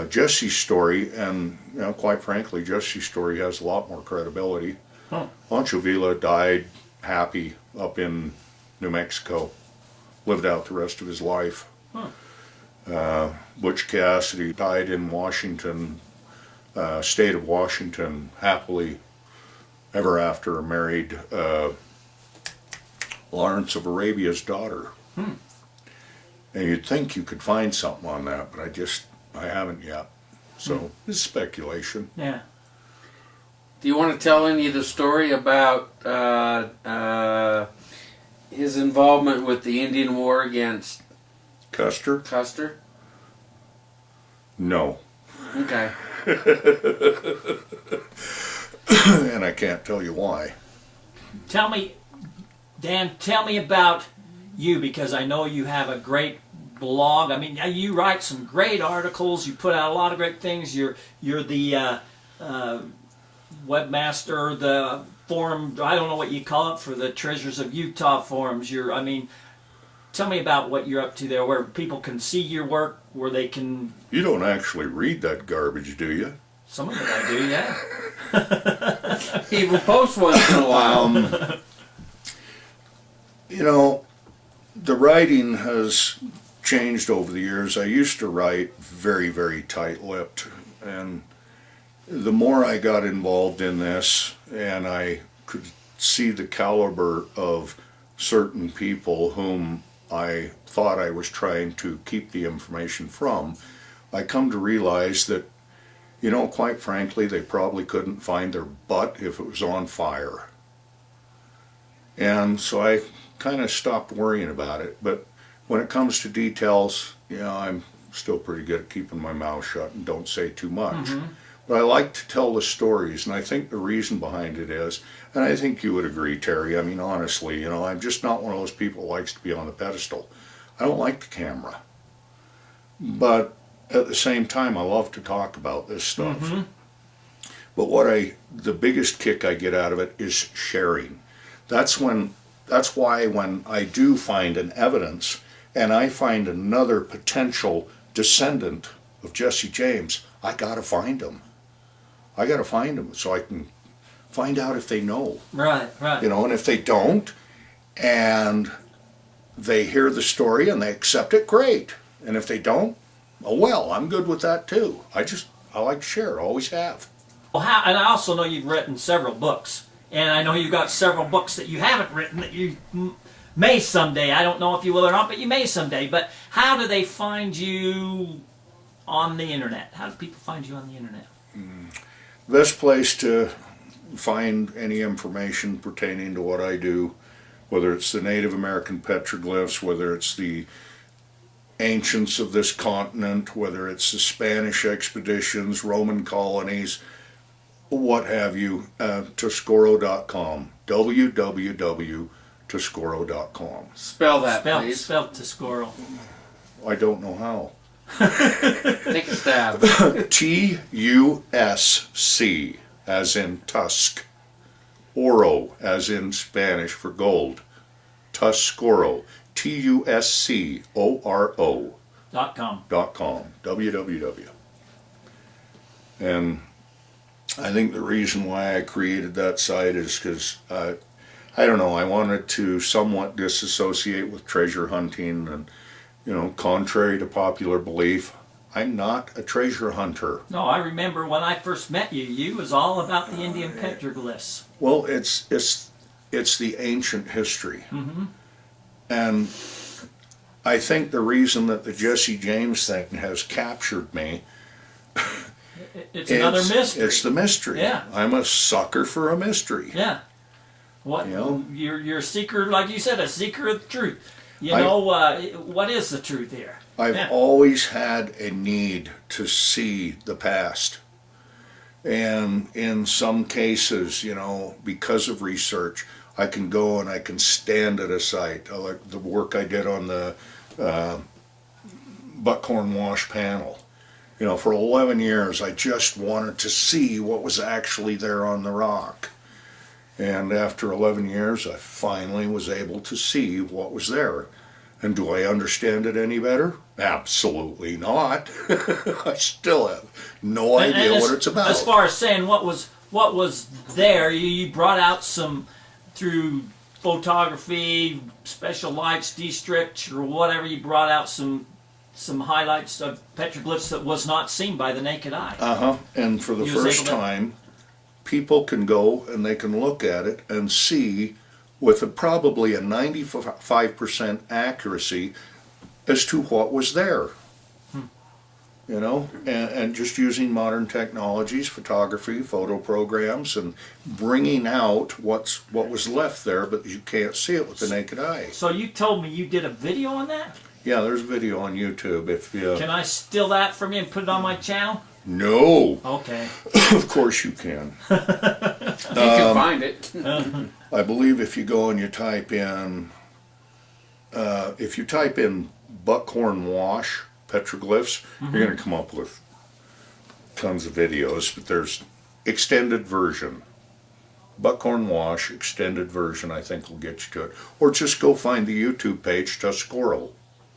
Jesse's story, and quite frankly, Jesse's story has a lot more credibility. Huh. Pancho Villa died happy up in New Mexico, lived out the rest of his life. Huh. Butch Cassidy died in Washington, state of Washington, happily ever after, married Lawrence of Arabia's daughter. And you'd think you could find something on that, but I haven't yet. So it's speculation. Yeah. Do you want to tell any of the story about his involvement with the Indian War against Custer? Custer? No. Okay. And I can't tell you why. Tell me, Dan, about you, because I know you have a great blog. I mean, you write some great articles. You put out a lot of great things. You're the webmaster, the forum. I don't know what you call it, for the Treasures of Utah forums. Tell me about what you're up to there, where people can see your work, where they can. You don't actually read that garbage, do you? Some of it I do, yeah. He will post once in a while. The writing has changed over the years. I used to write very, very tight-lipped, and the more I got involved in this and I could see the caliber of certain people whom I thought I was trying to keep the information from, I come to realize that, quite frankly, they probably couldn't find their butt if it was on fire. And so I kind of stopped worrying about it. But when it comes to details, I'm still pretty good at keeping my mouth shut and don't say too much. But I like to tell the stories, and I think the reason behind it is, and I think you would agree, Terry, I mean, honestly, I'm just not one of those people who likes to be on the pedestal. I don't like the camera. But at the same time, I love to talk about this stuff. But the biggest kick I get out of it is sharing. That's why when I do find an evidence, and I find another potential descendant of Jesse James, I gotta find him. I gotta find him so I can find out if they know. Right. And if they don't, and they hear the story and they accept it, great. And if they don't, oh well, I'm good with that too. I just I like to share, always have. Well, and I also know you've written several books, and I know you've got several books that you haven't written that you may someday. I don't know if you will or not, but you may someday. But how do they find you on the internet? How do people find you on the internet? Best place to find any information pertaining to what I do, whether it's the Native American petroglyphs, whether it's the ancients of this continent, whether it's the Spanish expeditions, Roman colonies, what have you, Tuscoro.com, www.tuscoro.com. Spell that, please. Spell Tuscoro. I don't know how. Take a stab. T-U-S-C, as in tusk, oro, as in Spanish for gold, Tuscoro, T-U-S-C-O-R-O .com. www. And I think the reason why I created that site is because, I don't know, I wanted to somewhat disassociate with treasure hunting and, contrary to popular belief, I'm not a treasure hunter. No, I remember when I first met you, you was all about the Indian petroglyphs. Well, it's the ancient history. Mm-hmm. And I think the reason that the Jesse James thing has captured me, It's another mystery. It's the mystery. Yeah. I'm a sucker for a mystery. Yeah. What You know? you're a seeker, like you said, a seeker of truth. What is the truth here? I've Yeah. always had a need to see the past. And in some cases, because of research, I can go and I can stand at a site. Like the work I did on the Buckhorn Wash panel. For 11 years, I just wanted to see what was actually there on the rock. And after 11 years, I finally was able to see what was there. And do I understand it any better? Absolutely not. I still have no idea what it's about. As far as saying what was there, you brought out some through photography, special lights, D-strips, or whatever. You brought out some highlights of petroglyphs that was not seen by the naked eye. And for the You was first able to- time, people can go and they can look at it and see with probably a 95% accuracy as to what was there. And just using modern technologies, photography, photo programs, and bringing out what was left there, but you can't see it with the naked eye. So you told me you did a video on that? Yeah, there's video on YouTube. If you Can I steal that from you and put it on my channel? No, Okay. of course you can. You can find it. I believe if you go and you type in, Buckhorn Wash petroglyphs, you're going to come up with tons of videos. But there's extended version. Buckhorn Wash extended version, I think, will get you to it. Or just go find the YouTube page, Tuscoro.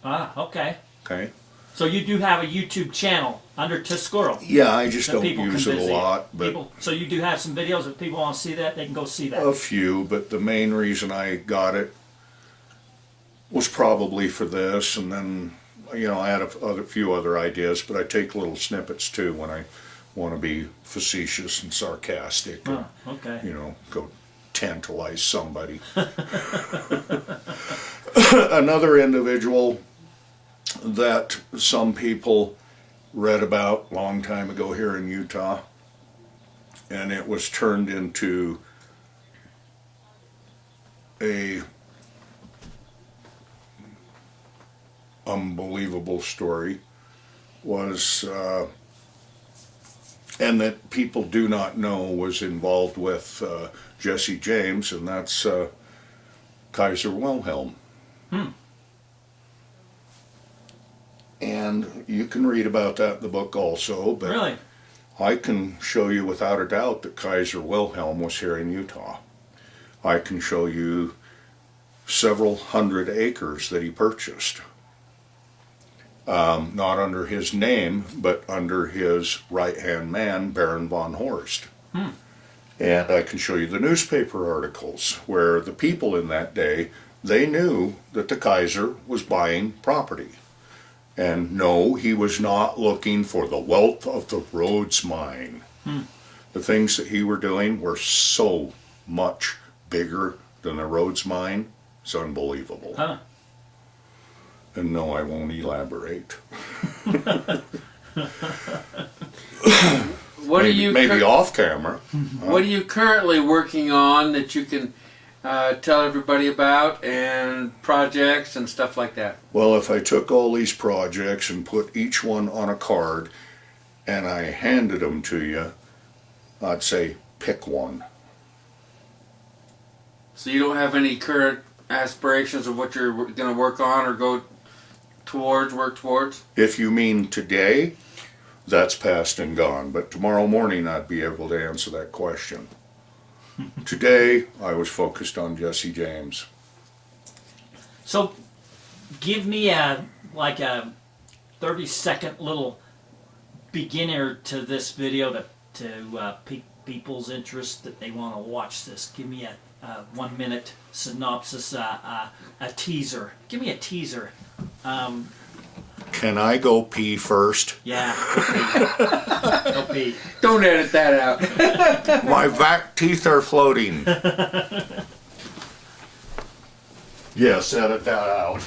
Okay. Okay. So you do have a YouTube channel under Tuscoro. Yeah, I just that don't people use can it a visit. lot, but So you do have some videos. If people want to see that, they can go see that. a few. But the main reason I got it was probably for this, and then I had a few other ideas. But I take little snippets too when I want to be facetious and sarcastic. And, Okay. go tantalize somebody. Another individual that some people read about a long time ago here in Utah, and it was turned into a unbelievable story, was and that people do not know was involved with Jesse James, and that's Kaiser Wilhelm. And you can read about that in the book also, but Really? I can show you without a doubt that Kaiser Wilhelm was here in Utah. I can show you several hundred acres that he purchased. Not under his name, but under his right-hand man, Baron von Horst. And I can show you the newspaper articles where the people in that day, they knew that the Kaiser was buying property. And no, he was not looking for the wealth of the Rhodes mine. The things that he were doing were so much bigger than the Rhodes mine. It's unbelievable. Huh. And no, I won't elaborate. What are you maybe off camera? What are you currently working on that you can tell everybody about, and projects and stuff like that? Well, if I took all these projects and put each one on a card and I handed them to you, I'd say pick one. So you don't have any current aspirations of what you're going to work on or work towards? If you mean today, that's past and gone. But tomorrow morning I'd be able to answer that question. Today I was focused on Jesse James. So, give me a 30-second little beginner to this video to pique people's interest that they want to watch this. Give me a 1 minute synopsis, a teaser. Give me a teaser. Can I go pee first? Yeah. Go pee. Don't edit that out. My back teeth are floating. Yes, edit that out.